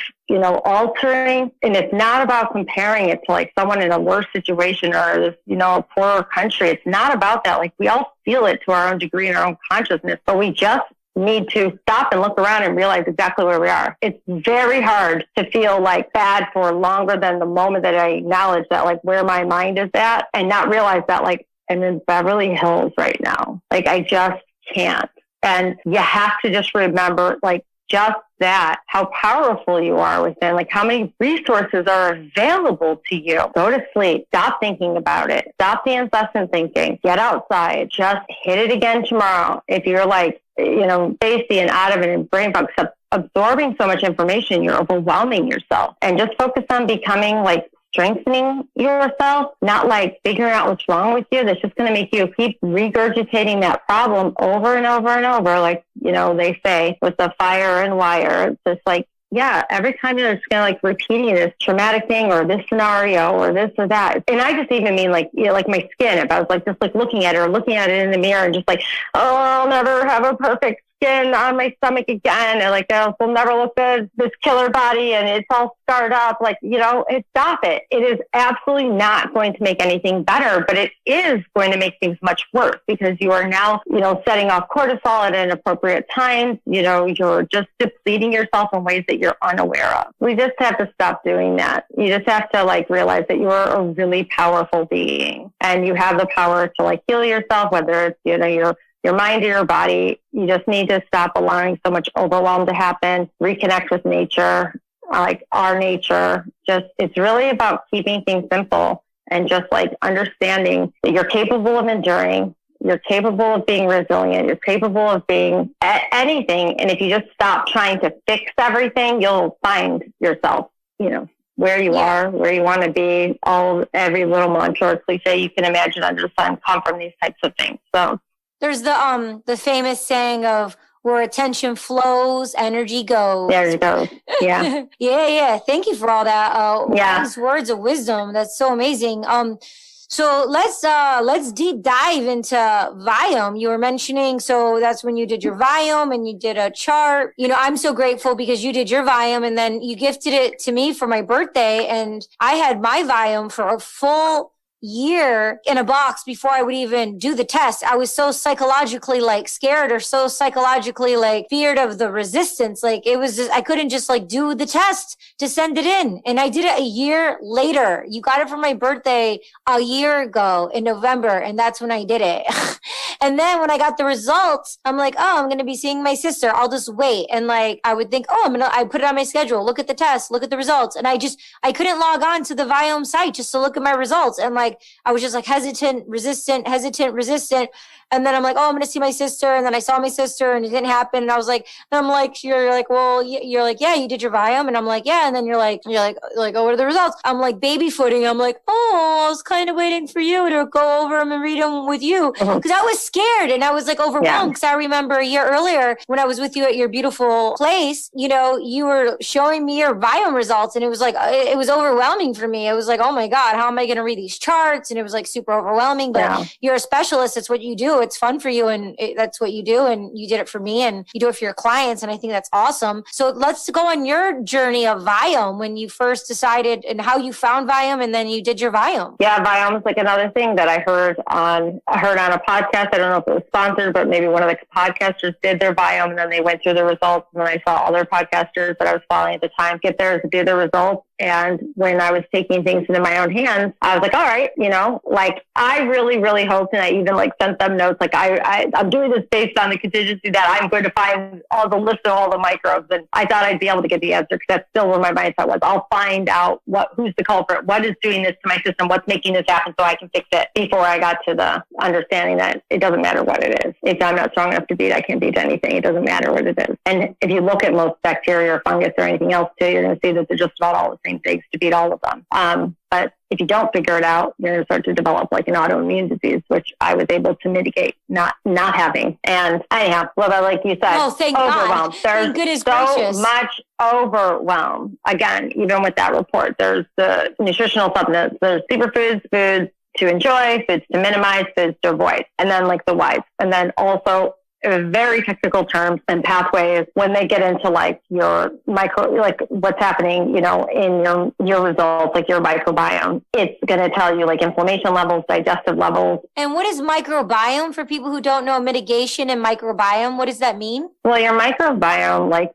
altering. And it's not about comparing it to like someone in a worse situation or this, a poorer country. It's not about that. Like, we all feel it to our own degree in our own consciousness, but we just need to stop and look around and realize exactly where we are. It's very hard to feel like bad for longer than the moment that I acknowledge that, like, where my mind is at, and not realize that, like, I'm in Beverly Hills right now. Like, I just can't. And you have to just remember, like, just that, how powerful you are within, like how many resources are available to you. Go to sleep. Stop thinking about it. Stop the incessant thinking. Get outside. Just hit it again tomorrow. If you're like, spacey and out of it and brain fog, absorbing so much information, you're overwhelming yourself. And just focus on becoming like strengthening yourself, not like figuring out what's wrong with you. That's just going to make you keep regurgitating that problem over and over and over. Like, they say with the fire and wire, it's just like, yeah, every time you're just going to like repeating this traumatic thing or this scenario or this or that. And I just even mean like, like my skin, if I was like, just like looking at it or looking at it in the mirror and just like, oh, I'll never have a perfect skin on my stomach again. And like, oh, will never look good, this killer body. And it's all scarred up. Like, stop it. It is absolutely not going to make anything better, but it is going to make things much worse because you are now, setting off cortisol at inappropriate times. You're just depleting yourself in ways that you're unaware of. We just have to stop doing that. You just have to like realize that you are a really powerful being and you have the power to like heal yourself, whether it's, your mind or your body. You just need to stop allowing so much overwhelm to happen, reconnect with nature, like our nature. It's really about keeping things simple and just like understanding that you're capable of enduring, you're capable of being resilient, you're capable of being anything. And if you just stop trying to fix everything, you'll find yourself, where you are, where you want to be. Every little mantra or cliche you can imagine under the sun come from these types of things. So there's the famous saying of where attention flows, energy goes. There you go. Yeah. yeah. Thank you for all that. These words of wisdom. That's so amazing. So let's deep dive into Viome. You were mentioning, so that's when you did your Viome and you did a chart. I'm so grateful because you did your Viome and then you gifted it to me for my birthday, and I had my Viome for a full year in a box before I would even do the test. I was so psychologically like scared or so psychologically like feared of the resistance. Like it was just, I couldn't just like do the test to send it in. And I did it a year later. You got it for my birthday a year ago in November. And that's when I did it. And then when I got the results, I'm like, oh, I'm going to be seeing my sister. I'll just wait. And like, I would think, I put it on my schedule, look at the test, look at the results. And I couldn't log on to the Viome site just to look at my results. And like, I was just like hesitant, resistant. And then I'm like, oh, I'm going to see my sister. And then I saw my sister and it didn't happen. And I was like, you're like, well, you're like, yeah, you did your Viome. And I'm like, yeah. And then you're like, oh, what are the results? I'm like baby footing. I'm like, oh, I was kind of waiting for you to go over them and read them with you. Because I was scared and I was like overwhelmed. Because I remember a year earlier when I was with you at your beautiful place, you were showing me your Viome results. And it was like, it was overwhelming for me. It was like, oh my God, how am I going to read these charts? And it was like super overwhelming. But you're a specialist. It's what you do. It's fun for you. And that's what you do. And you did it for me and you do it for your clients. And I think that's awesome. So let's go on your journey of Viome when you first decided and how you found Viome and then you did your Viome. Yeah, Viome is like another thing that I heard on a podcast. I don't know if it was sponsored, but maybe one of the podcasters did their Viome and then they went through the results. And then I saw other podcasters that I was following at the time get theirs to do the results. And when I was taking things into my own hands, I was like, all right, like I really, really hoped, and I even like sent them notes, like I'm doing this based on the contingency that I'm going to find all the list of all the microbes. And I thought I'd be able to get the answer because that's still where my mindset was. I'll find out who's the culprit, what is doing this to my system, what's making this happen so I can fix it, before I got to the understanding that it doesn't matter what it is. If I'm not strong enough to beat, I can't beat anything. It doesn't matter what it is. And if you look at most bacteria or fungus or anything else too, you're going to see that they're just about all the same things to beat all of them. But if you don't figure it out, you're going to start to develop like an autoimmune disease, which I was able to mitigate not having. And anyhow, like you said, thank overwhelm. God. There's thank goodness so gracious. much overwhelm. Again, even with that report, there's the nutritional supplements, there's superfoods, foods to enjoy, foods to minimize, foods to avoid, and then like the whys. And then also very technical terms and pathways when they get into like your like what's happening, in your results, like your microbiome. It's going to tell you like inflammation levels, digestive levels. And what is microbiome for people who don't know mitigation and microbiome? What does that mean? Well, your microbiome, like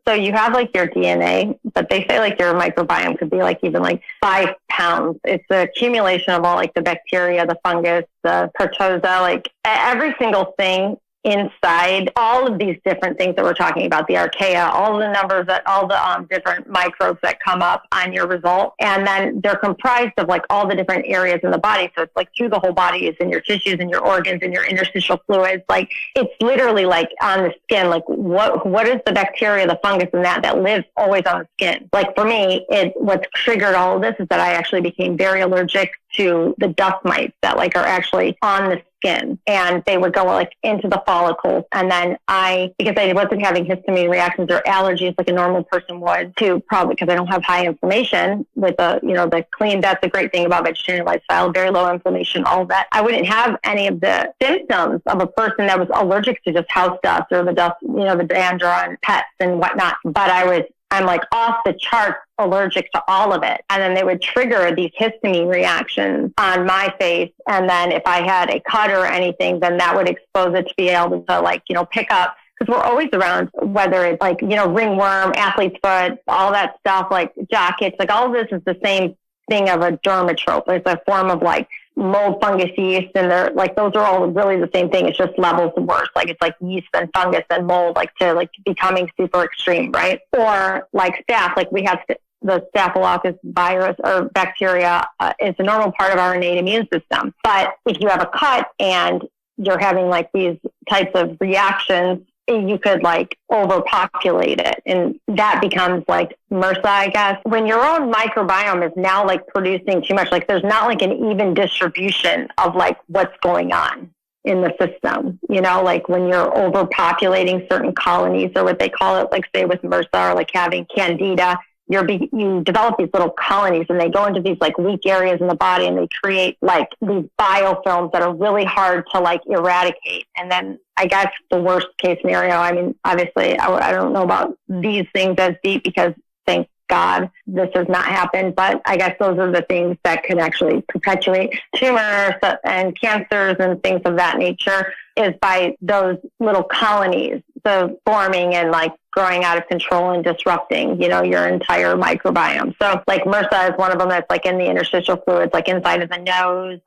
so you have like your DNA, but they say like your microbiome could be like even like 5 pounds. It's the accumulation of all like the bacteria, the fungus, the protozoa, like every single thing inside all of these different things that we're talking about, the archaea, all the numbers, that all the different microbes that come up on your result. And then they're comprised of like all the different areas in the body. So it's like through the whole body, it's in your tissues and your organs and your interstitial fluids. Like it's literally like on the skin, like what is the bacteria, the fungus and that lives always on the skin. Like for me, what's triggered all of this is that I actually became very allergic to the dust mites that like are actually on the skin, and they would go like into the follicles. And then because I wasn't having histamine reactions or allergies like a normal person would, to probably because I don't have high inflammation with the clean. That's the great thing about vegetarian lifestyle, very low inflammation, all of that. I wouldn't have any of the symptoms of a person that was allergic to just house dust or the dust, the dander on pets and whatnot. But I'm like off the charts allergic to all of it. And then they would trigger these histamine reactions on my face. And then if I had a cut or anything, then that would expose it to be able to pick up. Because we're always around, whether it's like, ringworm, athlete's foot, all that stuff, like jackets, like all of this is the same thing of a dermatrope. It's a form of like mold, fungus, yeast, and they're like, those are all really the same thing. It's just levels worse. Like it's like yeast and fungus and mold, like to like becoming super extreme, right? Or like staph, like we have the Staphylococcus virus or bacteria is a normal part of our innate immune system. But if you have a cut and you're having like these types of reactions, you could like overpopulate it, and that becomes like MRSA, I guess. When your own microbiome is now like producing too much, like there's not like an even distribution of like what's going on in the system, like when you're overpopulating certain colonies, or what they call it, like say with MRSA or like having candida, you develop these little colonies, and they go into these like weak areas in the body, and they create like these biofilms that are really hard to like eradicate. And then I guess the worst case scenario, I mean, obviously I don't know about these things as deep, because thank God this has not happened, but I guess those are the things that could actually perpetuate tumors and cancers and things of that nature, is by those little colonies, so forming and like growing out of control and disrupting, your entire microbiome. So like MRSA is one of them that's like in the interstitial fluids, like inside of the nose,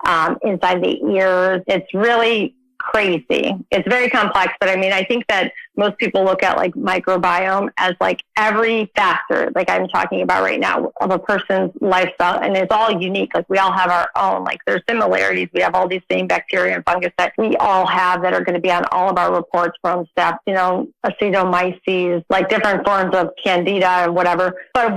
inside the ears. It's really crazy. It's very complex, but I mean, I think that most people look at like microbiome as like every factor, like I'm talking about right now, of a person's lifestyle, and it's all unique. Like we all have our own, like there's similarities. We have all these same bacteria and fungus that we all have that are going to be on all of our reports from staph, actinomyces, like different forms of candida and whatever. But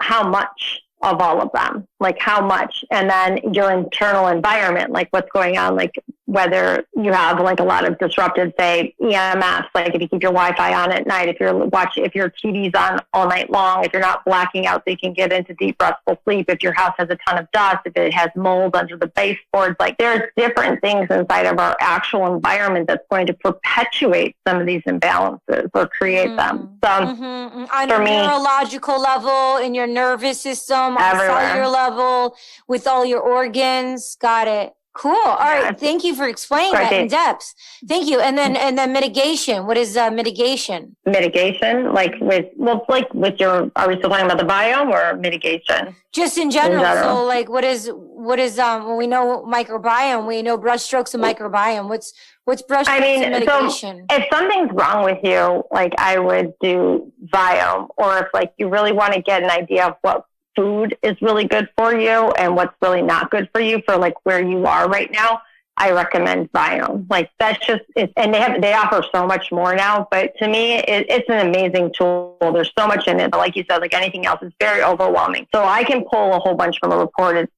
how much of all of them, like how much, and then your internal environment, like what's going on, like whether you have like a lot of disrupted, say, EMFs, like if you keep your Wi-Fi on at night, if your TV's on all night long, if you're not blacking out so you can get into deep restful sleep, if your house has a ton of dust, if it has mold under the baseboards, like there's different things inside of our actual environment that's going to perpetuate some of these imbalances or create them. So on for a me, neurological level, in your nervous system, on a cellular level, with all your organs. Got it. Cool. All right. Thank you for explaining that in depth. Thank you. And then mitigation. What is mitigation? Mitigation, are we still talking about the biome or mitigation? Just in general. So like what is when we know microbiome, we know brush strokes of microbiome. What's brush strokes of mitigation? So if something's wrong with you, like I would do biome, or if like you really want to get an idea of what food is really good for you and what's really not good for you for like where you are right now, I recommend Biome. Like that's just it, and they offer so much more now. But to me, it's an amazing tool. There's so much in it, but like you said, like anything else, it's very overwhelming. So I can pull a whole bunch from a report,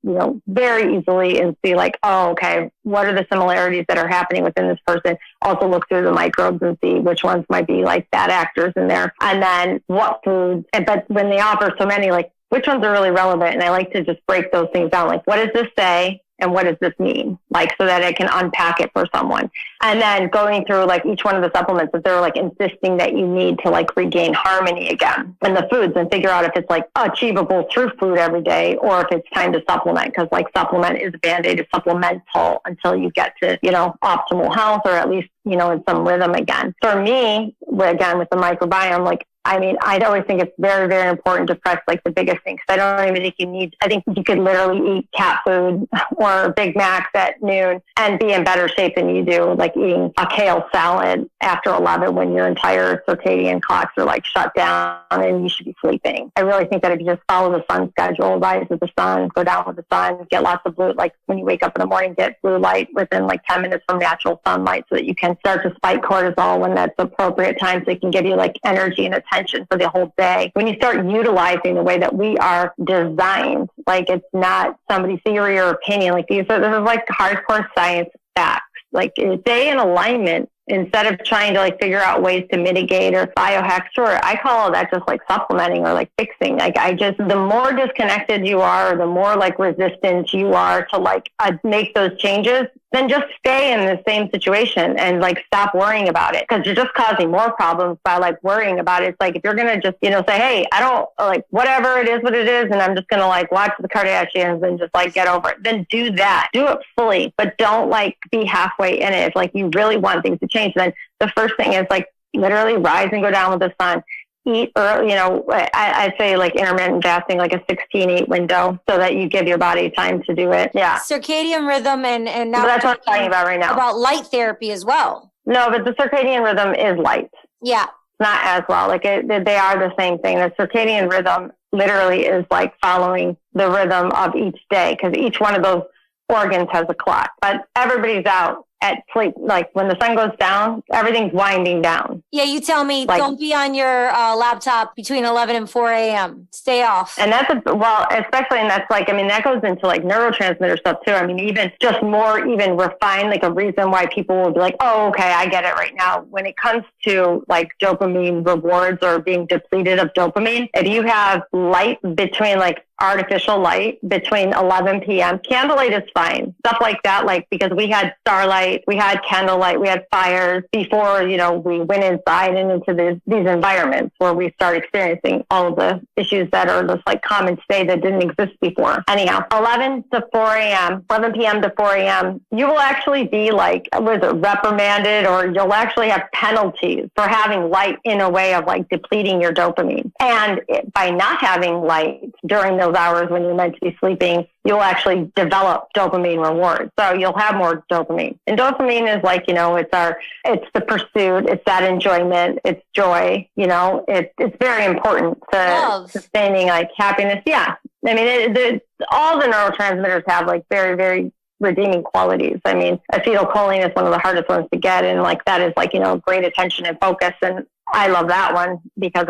very easily and see like, oh, okay, what are the similarities that are happening within this person? Also look through the microbes and see which ones might be like bad actors in there, and then what foods. But when they offer so many, like which ones are really relevant, and I like to just break those things down. Like, what does this say? And what does this mean? Like, so that I can unpack it for someone. And then going through like each one of the supplements that they're like insisting that you need to like regain harmony again in the foods, and figure out if it's like achievable through food every day, or if it's time to supplement. Cause like supplement is a Band-Aid, it's supplemental until you get to, optimal health, or at least, in some rhythm again. For me, again, with the microbiome, like I mean, I always think it's very, very important to press like the biggest thing. Cause I don't even think I think you could literally eat cat food or Big Macs at noon and be in better shape than you do like eating a kale salad after 11 when your entire circadian clocks are like shut down and you should be sleeping. I really think that if you just follow the sun schedule, rise with the sun, go down with the sun, get lots of blue, like when you wake up in the morning, get blue light within like 10 minutes from natural sunlight so that you can start to spike cortisol when that's appropriate time so it can give you like energy and attention for the whole day. When you start utilizing the way that we are designed, like it's not somebody's theory or opinion, like this is like hardcore science facts. Like stay in alignment instead of trying to like figure out ways to mitigate or biohack. Sure, I call that just like supplementing or like fixing. Like the more disconnected you are, the more like resistant you are to like make those changes, then just stay in the same situation and like stop worrying about it because you're just causing more problems by like worrying about it. It's like if you're going to just, say, hey, I don't like whatever it is, what it is. And I'm just going to like watch the Kardashians and just like get over it. Then do that. Do it fully, but don't like be halfway in it. If like you really want things to change, then the first thing is like literally rise and go down with the sun. Eat early, I say like intermittent fasting, like a 16-8 window so that you give your body time to do it. Yeah. Circadian rhythm and now that's what I'm talking about right now. About light therapy as well. No, but the circadian rhythm is light. Yeah. Not as well. Like they are the same thing. The circadian rhythm literally is like following the rhythm of each day because each one of those organs has a clock, but everybody's out at sleep. Like when the sun goes down, everything's winding down. Yeah, you tell me don't be on your laptop between 11 and 4 a.m. Stay off. And that's especially, and that's like, I mean, that goes into like neurotransmitter stuff too. I mean, even just more even refined, like a reason why people will be like, oh, okay, I get it right now. When it comes to like dopamine rewards or being depleted of dopamine, if you have light between like artificial light between 11 p.m. Candlelight is fine. Stuff like that, like because we had starlight, we had candlelight, we had fires before, we went inside and into these environments where we start experiencing all of the issues that are just like common today that didn't exist before. Anyhow, 11 to 4 a.m., 11 p.m. to 4 a.m., you will actually be like, reprimanded or you'll actually have penalties for having light in a way of like depleting your dopamine. And by not having light during those hours when you're meant to be sleeping, you'll actually develop dopamine rewards. So you'll have more dopamine. And dopamine is like, it's the pursuit, it's that enjoyment, it's joy, it's very important to sustaining like happiness. Yeah. I mean, all the neurotransmitters have like very, very redeeming qualities. I mean, acetylcholine is one of the hardest ones to get. And like, that is like, great attention and focus. And I love that one because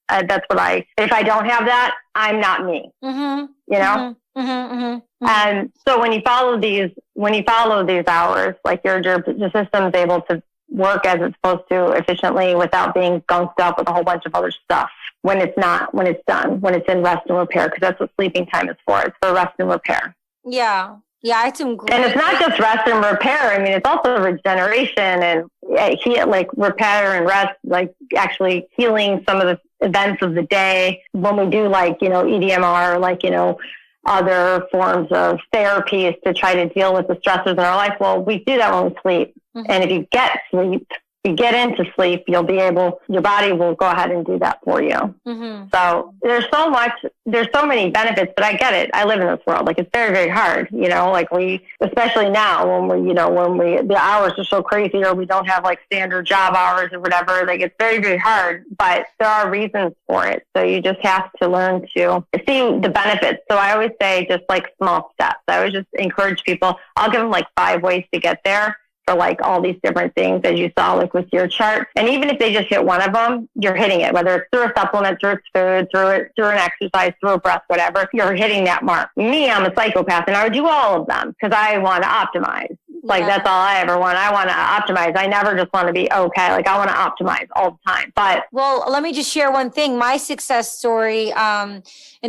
that's what if I don't have that, I'm not me, And so when you follow these hours, like your system's able to work as it's supposed to efficiently without being gunked up with a whole bunch of other stuff when it's done, when it's in rest and repair, because that's what sleeping time is for. It's for rest and repair. Yeah. Yeah, it's and it's not just rest and repair. I mean, it's also regeneration and repair and rest, like actually healing some of the events of the day. When we do like, EDMR, like, other forms of therapies to try to deal with the stressors in our life. Well, we do that when we sleep. Mm-hmm. And if you get sleep, you get into sleep, your body will go ahead and do that for you. Mm-hmm. So there's so many benefits, but I get it. I live in this world. Like it's very, very hard, like especially now when the hours are so crazy or we don't have like standard job hours or whatever, like it's very, very hard, but there are reasons for it. So you just have to learn to see the benefits. So I always say just like small steps. I always just encourage people. I'll give them like 5 ways to get there. For like all these different things as you saw like with your chart. And even if they just hit one of them, you're hitting it, whether it's through a supplement, through its food, through an exercise, through a breath, whatever, you're hitting that mark. Me, I'm a psychopath and I would do all of them because I want to optimize. Like that's all I ever want. I want to optimize. I never just want to be okay. Like I want to optimize all the time. But let me just share one thing. My success story in a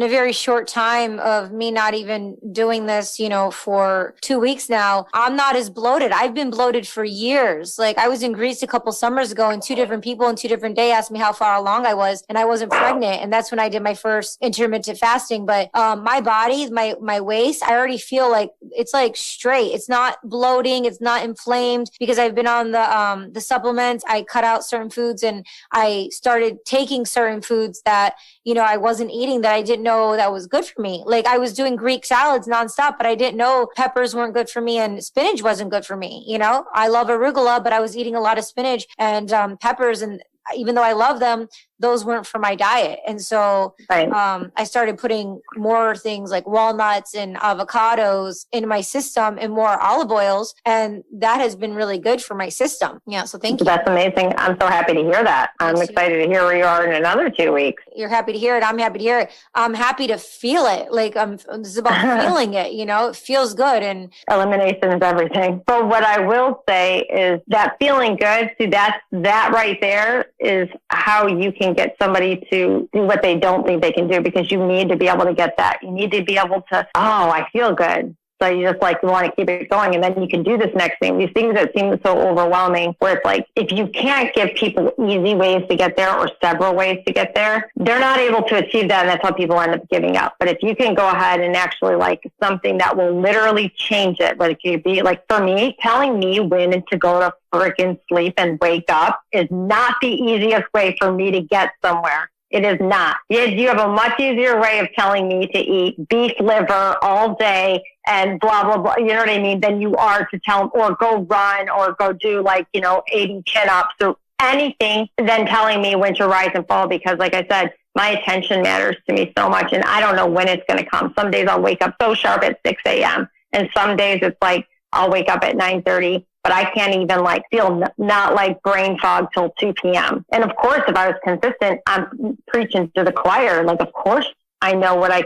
very short time of me not even doing this, for 2 weeks now, I'm not as bloated. I've been bloated for years. Like I was in Greece a couple summers ago and 2 different people on 2 different days asked me how far along I was and I wasn't pregnant. And that's when I did my first intermittent fasting. But my body, my waist, I already feel like it's like straight. It's not bloated. bloating. It's not inflamed because I've been on the supplements. I cut out certain foods and I started taking certain foods that, I wasn't eating, that I didn't know that was good for me. Like I was doing Greek salads nonstop, but I didn't know peppers weren't good for me and spinach wasn't good for me. I love arugula, but I was eating a lot of spinach and peppers, and even though I love them, those weren't for my diet. And so Right. I started putting more things like walnuts and avocados in my system and more olive oils. And that has been really good for my system. Yeah. So thank you. That's amazing. I'm so happy to hear that. I'm excited to hear where you are in another 2 weeks. You're happy to hear it. I'm happy to hear it. I'm happy to feel it. Like this is about feeling it, it feels good. And elimination is everything. But what I will say is that feeling good, see, that right there is how you can get somebody to do what they don't think they can do, because you need to be able to get that. You need to be able to, I feel good. So you just you want to keep it going, and then you can do this next thing. These things that seem so overwhelming, where it's like, if you can't give people easy ways to get there or several ways to get there, they're not able to achieve that. And that's how people end up giving up. But if you can go ahead and actually something that will literally change it, but it could be for me, telling me when to go to freaking sleep and wake up is not the easiest way for me to get somewhere. It is not. You have a much easier way of telling me to eat beef liver all day and blah, blah, blah. You know what I mean? Than you are to tell, or go run or go do 80 chin-ups or anything than telling me when to rise and fall. Because like I said, my attention matters to me so much, and I don't know when it's going to come. Some days I'll wake up so sharp at 6 a.m. And some days it's I'll wake up at 9:30. But I can't even feel not brain fog till 2 p.m. And of course, if I was consistent, I'm preaching to the choir. Of course, I know what I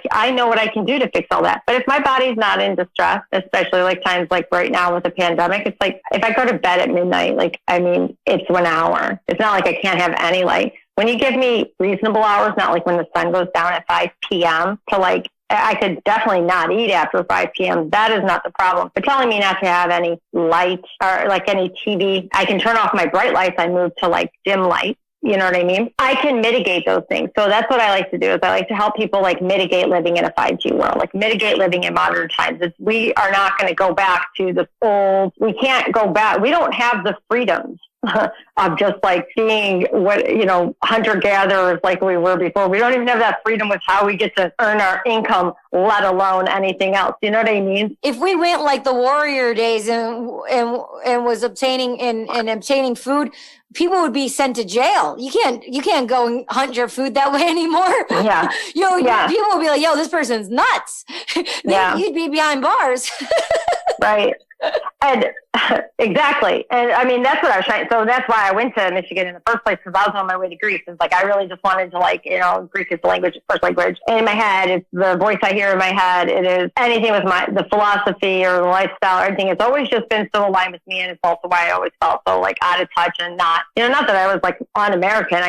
can do to fix all that. But if my body's not in distress, especially times right now with the pandemic, it's if I go to bed at midnight, it's 1 hour. It's not I can't have any light. When you give me reasonable hours, not when the sun goes down at 5 p.m. to I could definitely not eat after 5 p.m. That is not the problem. But telling me not to have any light or any TV, I can turn off my bright lights. I move to dim light. You know what I mean? I can mitigate those things. So that's what I like to do, is I like to help people mitigate living in a 5G world, mitigate living in modern times. We are not going to go back to the old. We can't go back. We don't have the freedoms of just seeing what, hunter-gatherers we were before. We don't even have that freedom with how we get to earn our income, let alone anything else. You know what I mean? If we went the warrior days and was obtaining food, people would be sent to jail. You can't go and hunt your food that way anymore. Yeah. People will be like, yo, this person's nuts. Yeah. You'd be behind bars. Right. And exactly. And I mean, that's what I was trying. So that's why I went to Michigan in the first place, because I was on my way to Greece. It's I really just wanted to Greek is the language, first language. And in my head, it's the voice I hear in my head. It is anything with the philosophy or the lifestyle or anything. It's always just been so aligned with me. And it's also why I always felt so out of touch and not that I was un-American.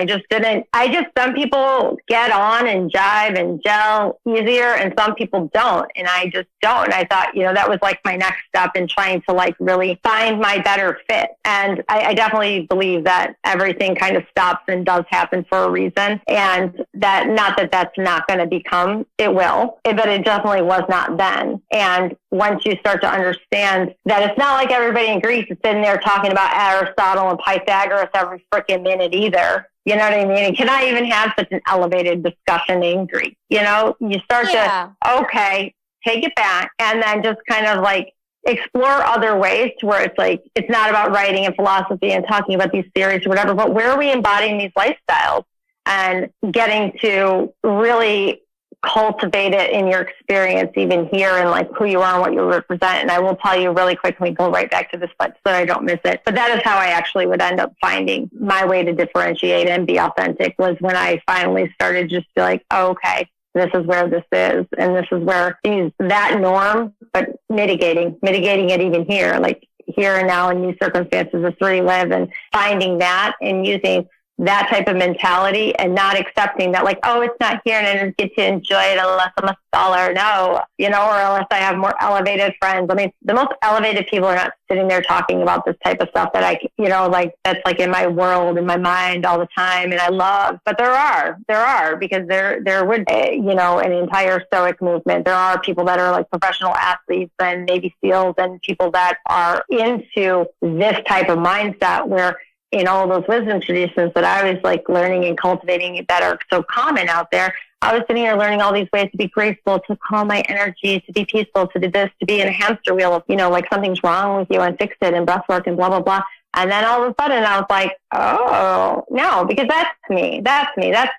Some people get on and jive and gel easier and some people don't. And I just don't. And I thought, that was my next step in trying to really find my better fit. And I definitely believe that everything kind of stops and does happen for a reason. And that's not going to become, it will, but it definitely was not then. And once you start to understand that it's not everybody in Greece is sitting there talking about Aristotle and Pythagoras every freaking minute either. You know what I mean? And cannot even have such an elevated discussion in Greek. You start to, okay, take it back, and then just kind of explore other ways to where it's not about writing and philosophy and talking about these theories or whatever, but where are we embodying these lifestyles and getting to really cultivate it in your experience, even here, and who you are and what you represent. And I will tell you really quick, we go right back to this, but so I don't miss it. But that is how I actually would end up finding my way to differentiate and be authentic, was when I finally started just to be oh, okay, this is where this is. And this is where that norm, but mitigating it even here, here and now in these circumstances is where you live, and finding that and using that type of mentality and not accepting that like, oh, it's not here and I don't get to enjoy it unless I'm a scholar. No, you know, or unless I have more elevated friends. I mean, the most elevated people are not sitting there talking about this type of stuff that I, you know, like that's like in my world, in my mind all the time. And I love, but there are, because there would, you know, an entire Stoic movement. There are people that are like professional athletes and Navy SEALs and people that are into this type of mindset where, in all those wisdom traditions that I was like learning and cultivating that are so common out there, I was sitting here learning all these ways to be graceful, to calm my energy, to be peaceful, to do this, to be in a hamster wheel of, you know, like something's wrong with you and fix it and breathwork and blah, blah, blah. And then all of a sudden I was like, oh, no, because that's me. That's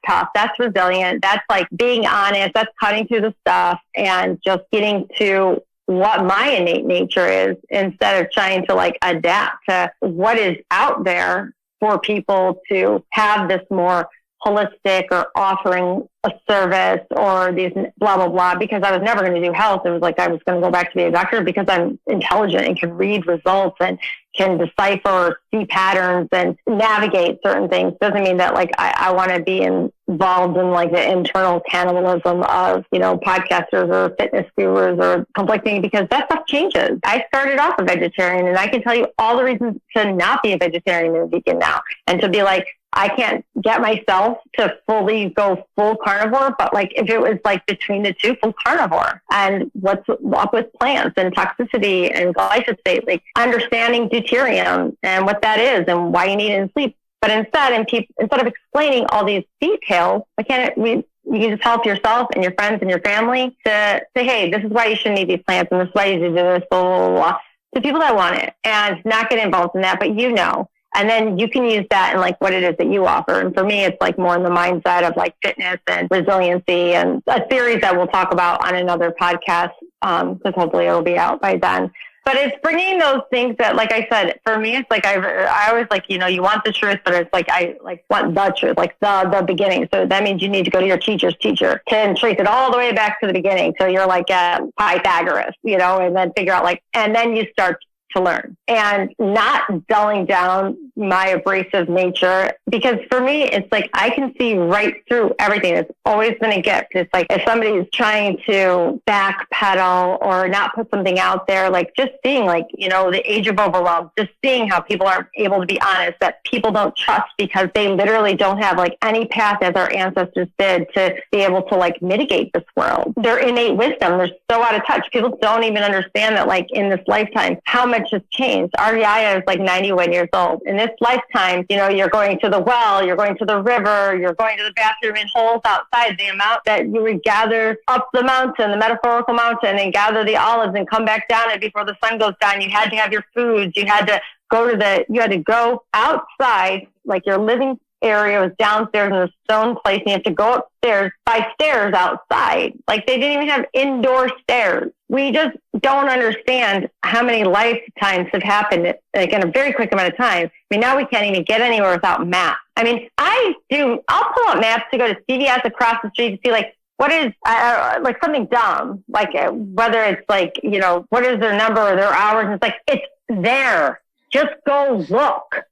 tough. That's resilient. That's like being honest. That's cutting through the stuff and just getting to what my innate nature is instead of trying to like adapt to what is out there for people to have this more holistic or offering a service or these blah, blah, blah, because I was never going to do health. It was like I was going to go back to be a doctor because I'm intelligent and can read results and can decipher or see patterns and navigate certain things. Doesn't mean that like I want to be involved in like the internal cannibalism of, you know, podcasters or fitness gurus or conflicting, because that stuff changes. I started off a vegetarian and I can tell you all the reasons to not be a vegetarian and a vegan now, and to be like, I can't get myself to fully go full carnivore, but like if it was like between the two, full carnivore, and what's up with plants and toxicity and glyphosate, like understanding deuterium and what that is and why you need it in sleep. But instead of explaining all these details, you can just help yourself and your friends and your family to say, hey, this is why you shouldn't eat these plants and this is why you should do this, blah, blah, blah, blah, to people that want it, and not get involved in that, but you know. And then you can use that in like what it is that you offer. And for me, it's like more in the mindset of like fitness and resiliency, and a series that we'll talk about on another podcast, because hopefully it'll be out by then. But it's bringing those things that, like I said, for me, it's like I always like, you know, you want the truth, but it's like I like want the truth, like the beginning. So that means you need to go to your teacher's teacher to trace it all the way back to the beginning. So you're like Pythagoras, you know, and then figure out like, and then you start to learn and not dulling down my abrasive nature, because for me, it's like I can see right through everything. It's always been a gift. It's like if somebody's trying to backpedal or not put something out there, like just seeing like, you know, the age of overwhelm, just seeing how people aren't able to be honest, that people don't trust because they literally don't have like any path as our ancestors did to be able to like mitigate this world. Their innate wisdom, they're so out of touch. People don't even understand that like in this lifetime, how much has changed. Our Yaya is like 91 years old. In this lifetime, you know, you're going to the well, you're going to the river, you're going to the bathroom in holes outside. The amount that you would gather up the mountain, the metaphorical mountain, and gather the olives and come back down, and before the sun goes down, you had to have your foods. You had to go outside, like your living area was downstairs in a stone place, and you have to go upstairs by stairs outside. Like they didn't even have indoor stairs. We just don't understand how many lifetimes have happened like in a very quick amount of time. I mean, now we can't even get anywhere without maps. I mean, I'll pull out maps to go to CVS across the street to see like, what is like something dumb, like whether it's like, you know, what is their number or their hours. And it's like, it's there. Just go look.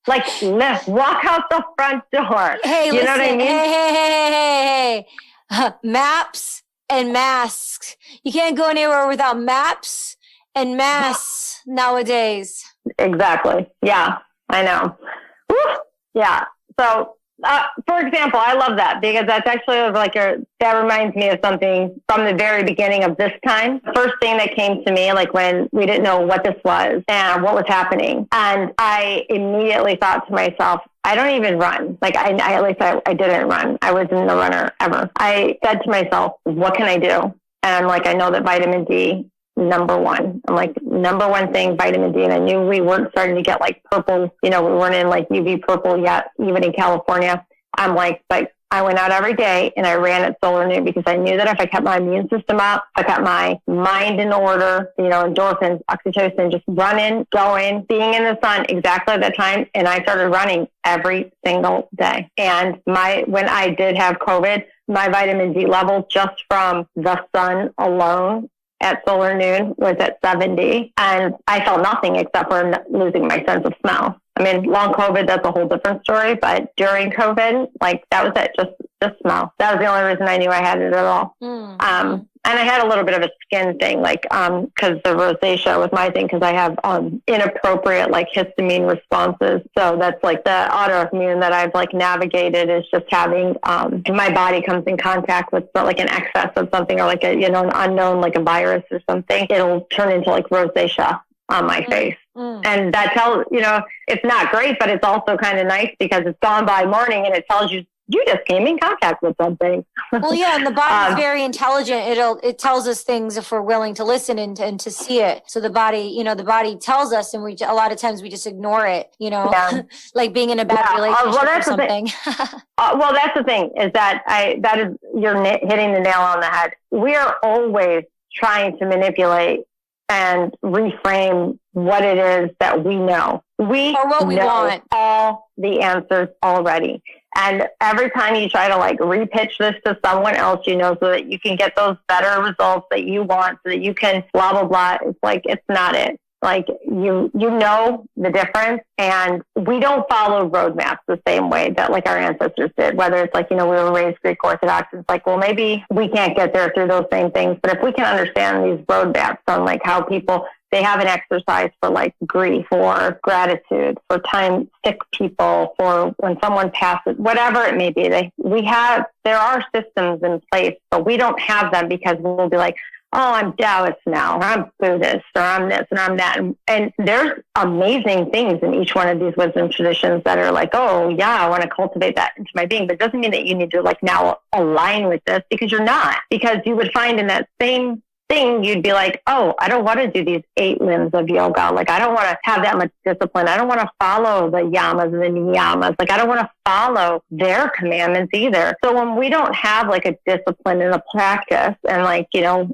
Like, walk out the front door. Hey, you listen, know what I mean? Hey. Maps and masks. You can't go anywhere without maps and masks nowadays. Exactly. Yeah, I know. Woo! Yeah. So, for example, I love that because that's actually like that reminds me of something from the very beginning of this time. First thing that came to me, like when we didn't know what this was and what was happening. And I immediately thought to myself, I don't even run. Like at least I didn't run. I wasn't a runner ever. I said to myself, what can I do? And I'm like, I know that vitamin D, number one. I'm like, number one thing, vitamin D. And I knew we weren't starting to get like purple, you know, we weren't in like UV purple yet, even in California. I'm like, but I went out every day and I ran at solar noon because I knew that if I kept my immune system up, I kept my mind in order, you know, endorphins, oxytocin, just running, going, being in the sun exactly at that time. And I started running every single day. And when I did have COVID, my vitamin D level just from the sun alone at solar noon was at 70. And I felt nothing except for losing my sense of smell. I mean, long COVID, that's a whole different story. But during COVID, like that was it. Just smell. That was the only reason I knew I had it at all. And I had a little bit of a skin thing, like, cause the rosacea was my thing. Cause I have, inappropriate like histamine responses. So that's like the autoimmune that I've like navigated is just having, my body comes in contact with like an excess of something or like a, an unknown, like a virus or something. It'll turn into like rosacea on my face. And that tells, it's not great, but it's also kind of nice because it's gone by morning and it tells you, you just came in contact with something. Well, yeah, and the body's very intelligent. It tells us things if we're willing to listen and to see it. So the body tells us, and a lot of times we just ignore it. Like being in a bad relationship or something. Well, that's the thing is that you're hitting the nail on the head. We are always trying to manipulate and reframe what it is that we know. We want all the answers already. And every time you try to like repitch this to someone else, so that you can get those better results that you want, so that you can blah, blah, blah. It's like, it's not it. Like you know the difference, and we don't follow roadmaps the same way that like our ancestors did, whether it's like, we were raised Greek Orthodox. It's like, well, maybe we can't get there through those same things. But if we can understand these roadmaps on like how people, they have an exercise for like grief or gratitude, for sick people, for when someone passes, whatever it may be. There are systems in place, but we don't have them because we'll be like, oh, I'm Taoist now, or I'm Buddhist, or I'm this and I'm that. And there's amazing things in each one of these wisdom traditions that are like, oh yeah, I want to cultivate that into my being. But it doesn't mean that you need to like now align with this, because you're not. Because you would find in that same thing, you'd be like, oh, I don't want to do these 8 limbs of yoga. Like, I don't want to have that much discipline. I don't want to follow the yamas and the niyamas. Like, I don't want to follow their commandments either. So when we don't have like a discipline and a practice, and like,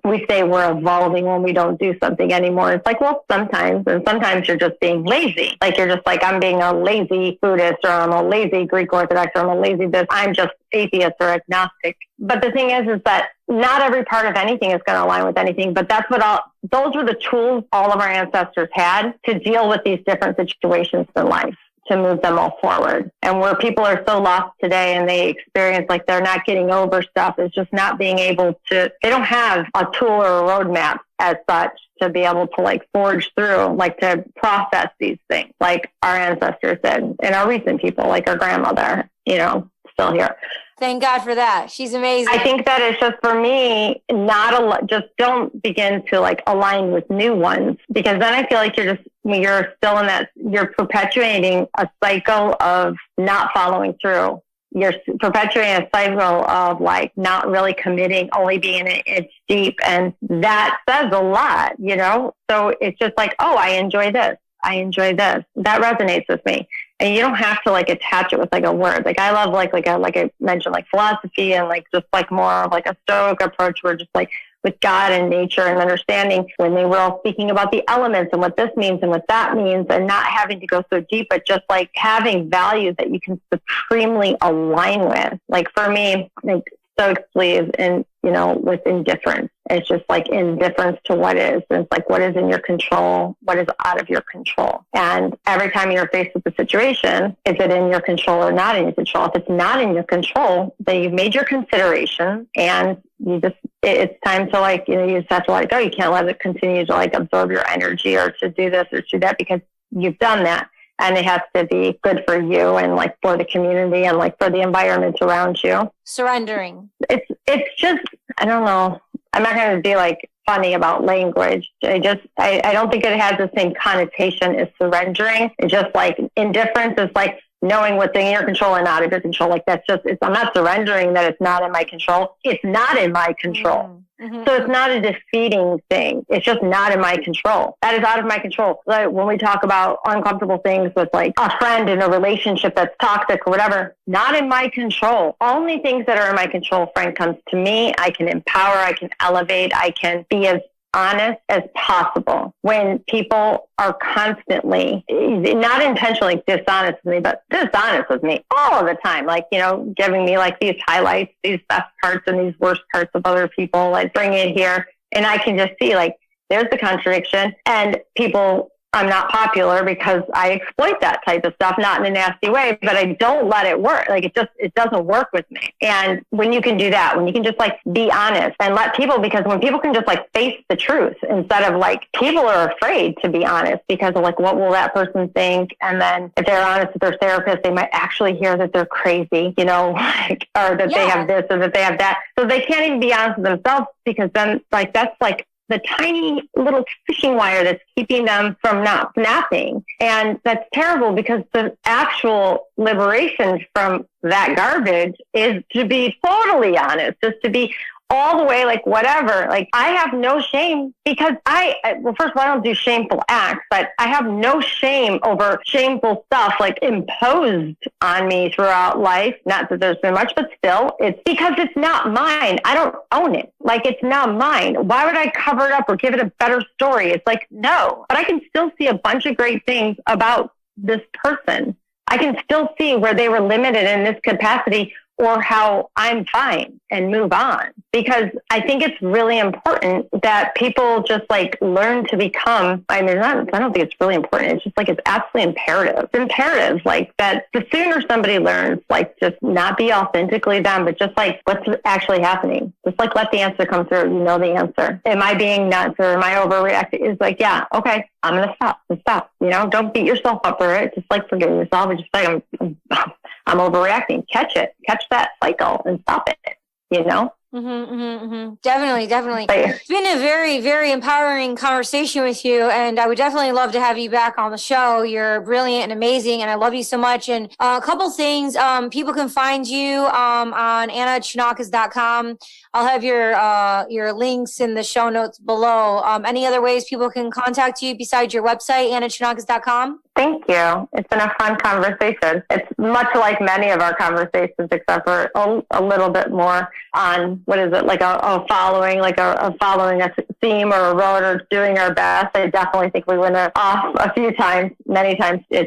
we say we're evolving when we don't do something anymore. It's like, well, sometimes you're just being lazy. Like, you're just like, I'm being a lazy Buddhist, or I'm a lazy Greek Orthodox, or I'm a lazy this. I'm just atheist or agnostic. But the thing is that not every part of anything is going to align with anything, but those were the tools all of our ancestors had to deal with these different situations in life, to move them all forward. And where people are so lost today and they experience like they're not getting over stuff, is just not being able to, they don't have a tool or a roadmap as such to be able to like forge through, like to process these things like our ancestors did, and our recent people, like our grandmother, still here. Thank God for that. She's amazing. I think that it's just, for me, just don't begin to like align with new ones, because then I feel like you're still in that, you're perpetuating a cycle of not following through. You're perpetuating a cycle of like not really committing, only being an inch deep. And that says a lot, So it's just like, oh, I enjoy this. I enjoy this. That resonates with me. And you don't have to like attach it with like a word. Like I love like I mentioned, like philosophy, and like just like more of like a Stoic approach, where just like with God and nature and understanding, when they were all speaking about the elements and what this means and what that means, and not having to go so deep, but just like having values that you can supremely align with. Like for me, like Stoics believe in, with indifference. It's just like indifference to what is. And it's like, what is in your control? What is out of your control? And every time you're faced with a situation, is it in your control or not in your control? If it's not in your control, then you've made your consideration, and it's time to like, you just have to let it go. You can't let it continue to like absorb your energy, or to do this or to do that, because you've done that. And it has to be good for you, and like for the community, and like for the environment around you. Surrendering. It's just, I don't know. I'm not going to be like funny about language. I don't think it has the same connotation as surrendering. It's just like indifference is like knowing what's in your control and out of your control. Like I'm not surrendering that it's not in my control. It's not in my control. Mm-hmm. So it's not a defeating thing. It's just not in my control. That is out of my control. Like when we talk about uncomfortable things with like a friend in a relationship that's toxic or whatever, not in my control. Only things that are in my control, friend, comes to me. I can empower, I can elevate, I can be as honest as possible. When people are constantly, not intentionally dishonest with me, but dishonest with me all the time, like, giving me like these highlights, these best parts and these worst parts of other people, like bring it here. And I can just see like, there's the contradiction, and people I'm not popular because I exploit that type of stuff, not in a nasty way, but I don't let it work. Like it doesn't work with me. And when you can do that, when you can just like be honest and let people, because when people can just like face the truth instead of like, people are afraid to be honest because of like, what will that person think? And then if they're honest with their therapist, they might actually hear that they're crazy, you know, like, or that they have this or that they have that. So they can't even be honest with themselves, because then like, that's like the tiny little fishing wire that's keeping them from not snapping. And that's terrible, because the actual liberation from that garbage is to be totally honest, just to be all the way like whatever. Like I have no shame, because well, first of all, I don't do shameful acts, but I have no shame over shameful stuff like imposed on me throughout life. Not that there's been much, but still, it's because it's not mine. I don't own it. Like it's not mine. Why would I cover it up or give it a better story? It's like, no, but I can still see a bunch of great things about this person. I can still see where they were limited in this capacity, or how I'm fine, and move on. Because I think it's really important that people just like learn to become, I don't think it's really important. It's just like, it's absolutely imperative. It's imperative, like that the sooner somebody learns, like just not be authentically them, but just like what's actually happening. Just like let the answer come through. You know the answer. Am I being nuts or am I overreacting? It's like, yeah, okay, I'm going to stop. You know, don't beat yourself up for it. Just like forgive yourself and just like, I'm overreacting. Catch that cycle and stop it, you know? Definitely. It's been a very, very empowering conversation with you, and I would definitely love to have you back on the show. You're brilliant and amazing, and I love you so much. And a couple things, people can find you on AnnaChonacas.com. I'll have your links in the show notes below. Any other ways people can contact you besides your website, AnnaChonacas.com? Thank you. It's been a fun conversation. It's much like many of our conversations, except for a little bit more on, what is it, like a following a theme or a road, or doing our best. I definitely think we went off a few times. Many times we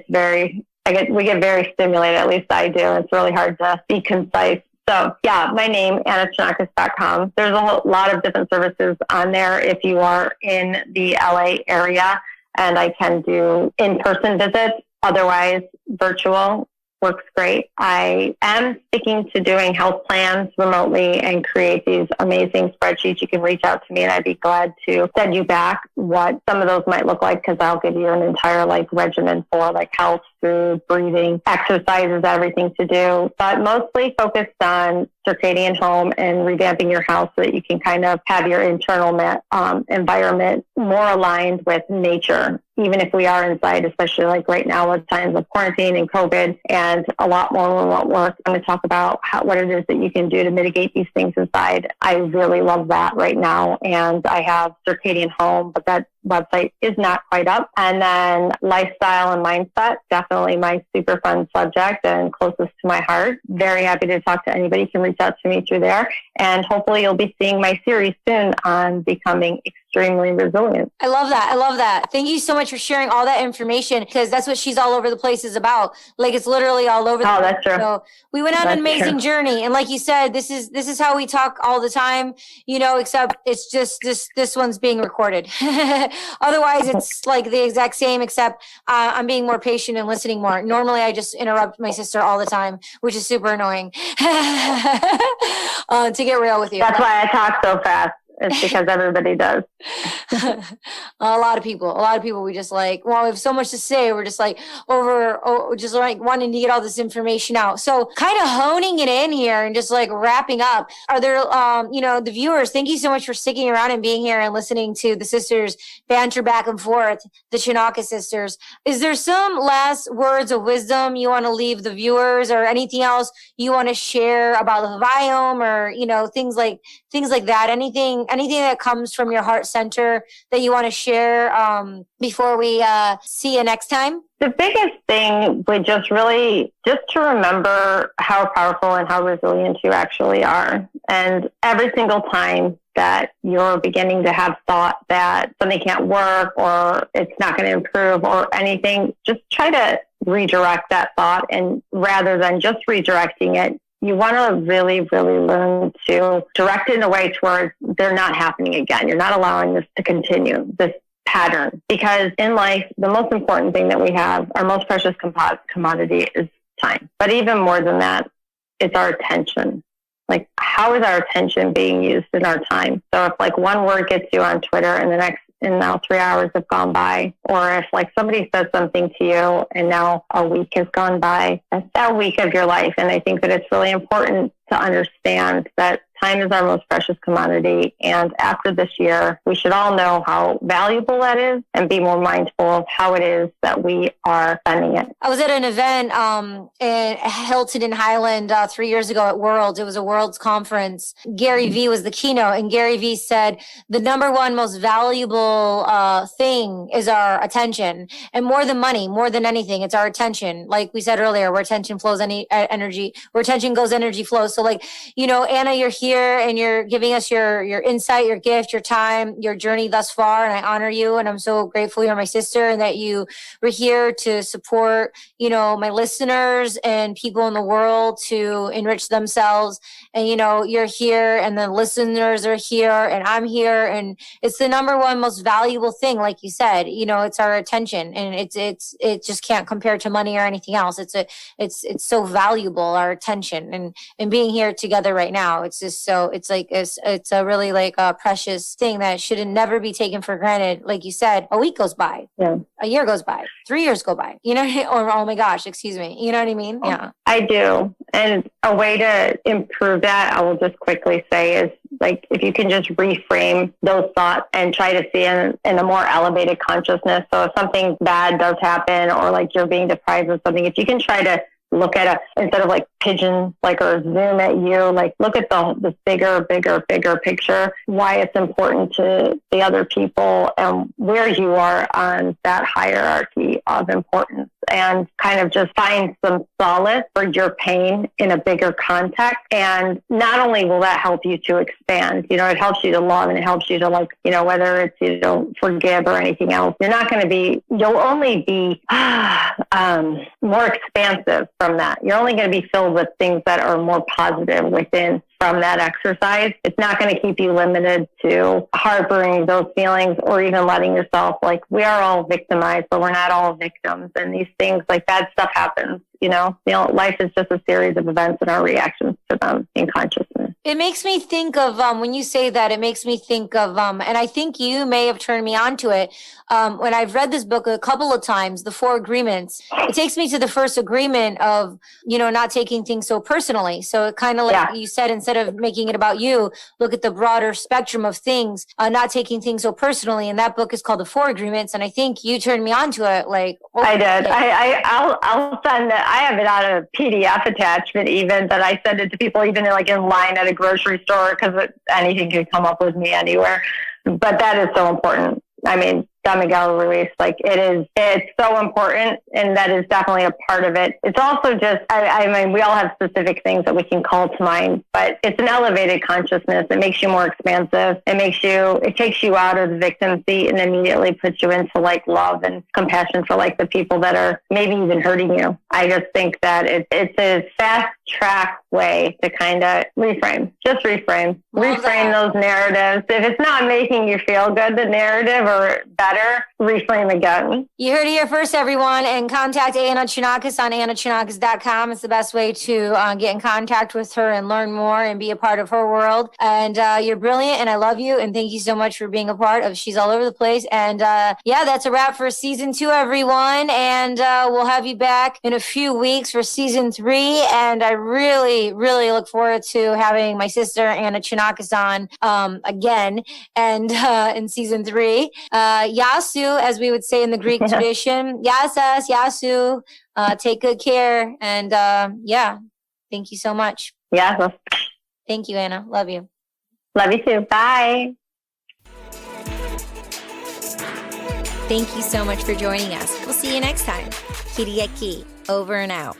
get very stimulated, at least I do. It's really hard to be concise. So yeah, my name, AnnaChonacas.com. There's a whole lot of different services on there if you are in the LA area. And I can do in-person visits. Otherwise, virtual works great. I am sticking to doing health plans remotely and create these amazing spreadsheets. You can reach out to me and I'd be glad to send you back what some of those might look like, because I'll give you an entire like regimen for like health, food, breathing, exercises, everything to do, but mostly focused on circadian home and revamping your house so that you can kind of have your internal environment more aligned with nature. Even if we are inside, especially like right now with times of quarantine and COVID and a lot more remote work, I'm going to talk about what it is that you can do to mitigate these things inside. I really love that right now. And I have Circadian Home, but that website is not quite up. And then lifestyle and mindset, definitely my super fun subject and closest to my heart. Very happy to talk to anybody. You can reach out to me through there. And hopefully you'll be seeing my series soon on becoming extremely resilient. I love that. Thank you so much for sharing all that information, because that's what She's All Over the Place is about. Like, it's literally all over the place. That's true. So we went on an amazing journey. And like you said, this is how we talk all the time, you know, except it's just this one's being recorded. Otherwise, it's like the exact same, except I'm being more patient and listening more. Normally, I just interrupt my sister all the time, which is super annoying. To get real with you. That's why I talk so fast. It's because everybody does. A lot of people, we just like, well, we have so much to say. We're just like just like wanting to get all this information out. So kind of honing it in here and just like wrapping up. Are there, the viewers, thank you so much for sticking around and being here and listening to the sisters banter back and forth, the Chonacas sisters. Is there some last words of wisdom you want to leave the viewers, or anything else you want to share about the biome, or, you know, things like that? Anything that comes from your heart center that you want to share before we see you next time? The biggest thing would just to remember how powerful and how resilient you actually are. And every single time that you're beginning to have thought that something can't work or it's not going to improve or anything, just try to redirect that thought. And rather than just redirecting it, you want to really, really learn to direct it in a way towards they're not happening again. You're not allowing this to continue, this pattern, because in life, the most important thing that we have, our most precious commodity is time. But even more than that, it's our attention. Like, how is our attention being used in our time? So if like one word gets you on Twitter and now 3 hours have gone by, or if like somebody says something to you and now a week has gone by, that's that week of your life. And I think that it's really important to understand that time is our most precious commodity. And after this year, we should all know how valuable that is and be more mindful of how it is that we are spending it. I was at an event in Hilton in Highland 3 years ago at World. It was a World's conference. Gary Vee was the keynote, and Gary Vee said the number one most valuable thing is our attention. And more than money, more than anything, it's our attention. Like we said earlier, where attention flows, energy, where attention goes, energy flows. So like, Anna, you're here and you're giving us your insight, your gift, your time, your journey thus far. And I honor you. And I'm so grateful you're my sister and that you were here to support, my listeners and people in the world to enrich themselves. And, you're here and the listeners are here and I'm here. And it's the number one most valuable thing. Like you said, it's our attention, and it just can't compare to money or anything else. It's so valuable, our attention, and being here together right now. It's just it's a really like a precious thing that should never be taken for granted. Like you said, a week goes by, a year goes by, 3 years go by, or oh my gosh, excuse me. You know what I mean? Yeah, I do. And a way to improve that, I will just quickly say, is like, if you can just reframe those thoughts and try to see in a more elevated consciousness. So if something bad does happen, or like you're being deprived of something, if you can try to look at instead of like pigeon, like, or zoom at you, like look at the bigger picture, why it's important to the other people and where you are on that hierarchy of importance, and kind of just find some solace for your pain in a bigger context. And not only will that help you to expand, it helps you to love, and it helps you to whether it's, forgive or anything else, you'll only be more expansive from that. You're only going to be filled with things that are more positive within from that exercise. It's not going to keep you limited to harboring those feelings, or even letting yourself, like, we are all victimized, but we're not all victims. And these things, like, bad stuff happens, life is just a series of events and our reactions to them in consciousness. It makes me think of, when you say that, it makes me think of, and I think you may have turned me on to it. When I've read this book a couple of times, The 4 Agreements, it takes me to the first agreement of, not taking things so personally. So it kind of like you said, instead of making it about you, look at the broader spectrum of things, not taking things so personally. And that book is called The 4 Agreements. And I think you turned me on to it. Like, I did. I'll send it. I have it on a PDF attachment, even, that I send it to people, even in line at a grocery store, because anything can come up with me anywhere. But that is so important. I mean, Don Miguel Ruiz, it's so important, and that is definitely a part of it. It's also just, we all have specific things that we can call to mind, but it's an elevated consciousness. It makes you more expansive. It takes you out of the victim seat and immediately puts you into love and compassion for the people that are maybe even hurting you. I just think that it's a fast track way to kind of reframe those narratives. If it's not making you feel good, the narrative, or better, reframe again. You heard it here first, everyone, and contact Anna Chonacas on annachonacas.com. It's the best way to get in contact with her and learn more and be a part of her world. And you're brilliant, and I love you, and thank you so much for being a part of She's All Over the Place. And that's a wrap for season 2, everyone. And we'll have you back in a few weeks for season 3. And I really, really look forward to having my sister Anna Chonacas on again, and in season 3. Yasu, as we would say in the Greek tradition. Yasas, Yasu. Take good care. And thank you so much. Yeah. Thank you, Anna. Love you. Love you too. Bye. Thank you so much for joining us. We'll see you next time. Kiriaki, over and out.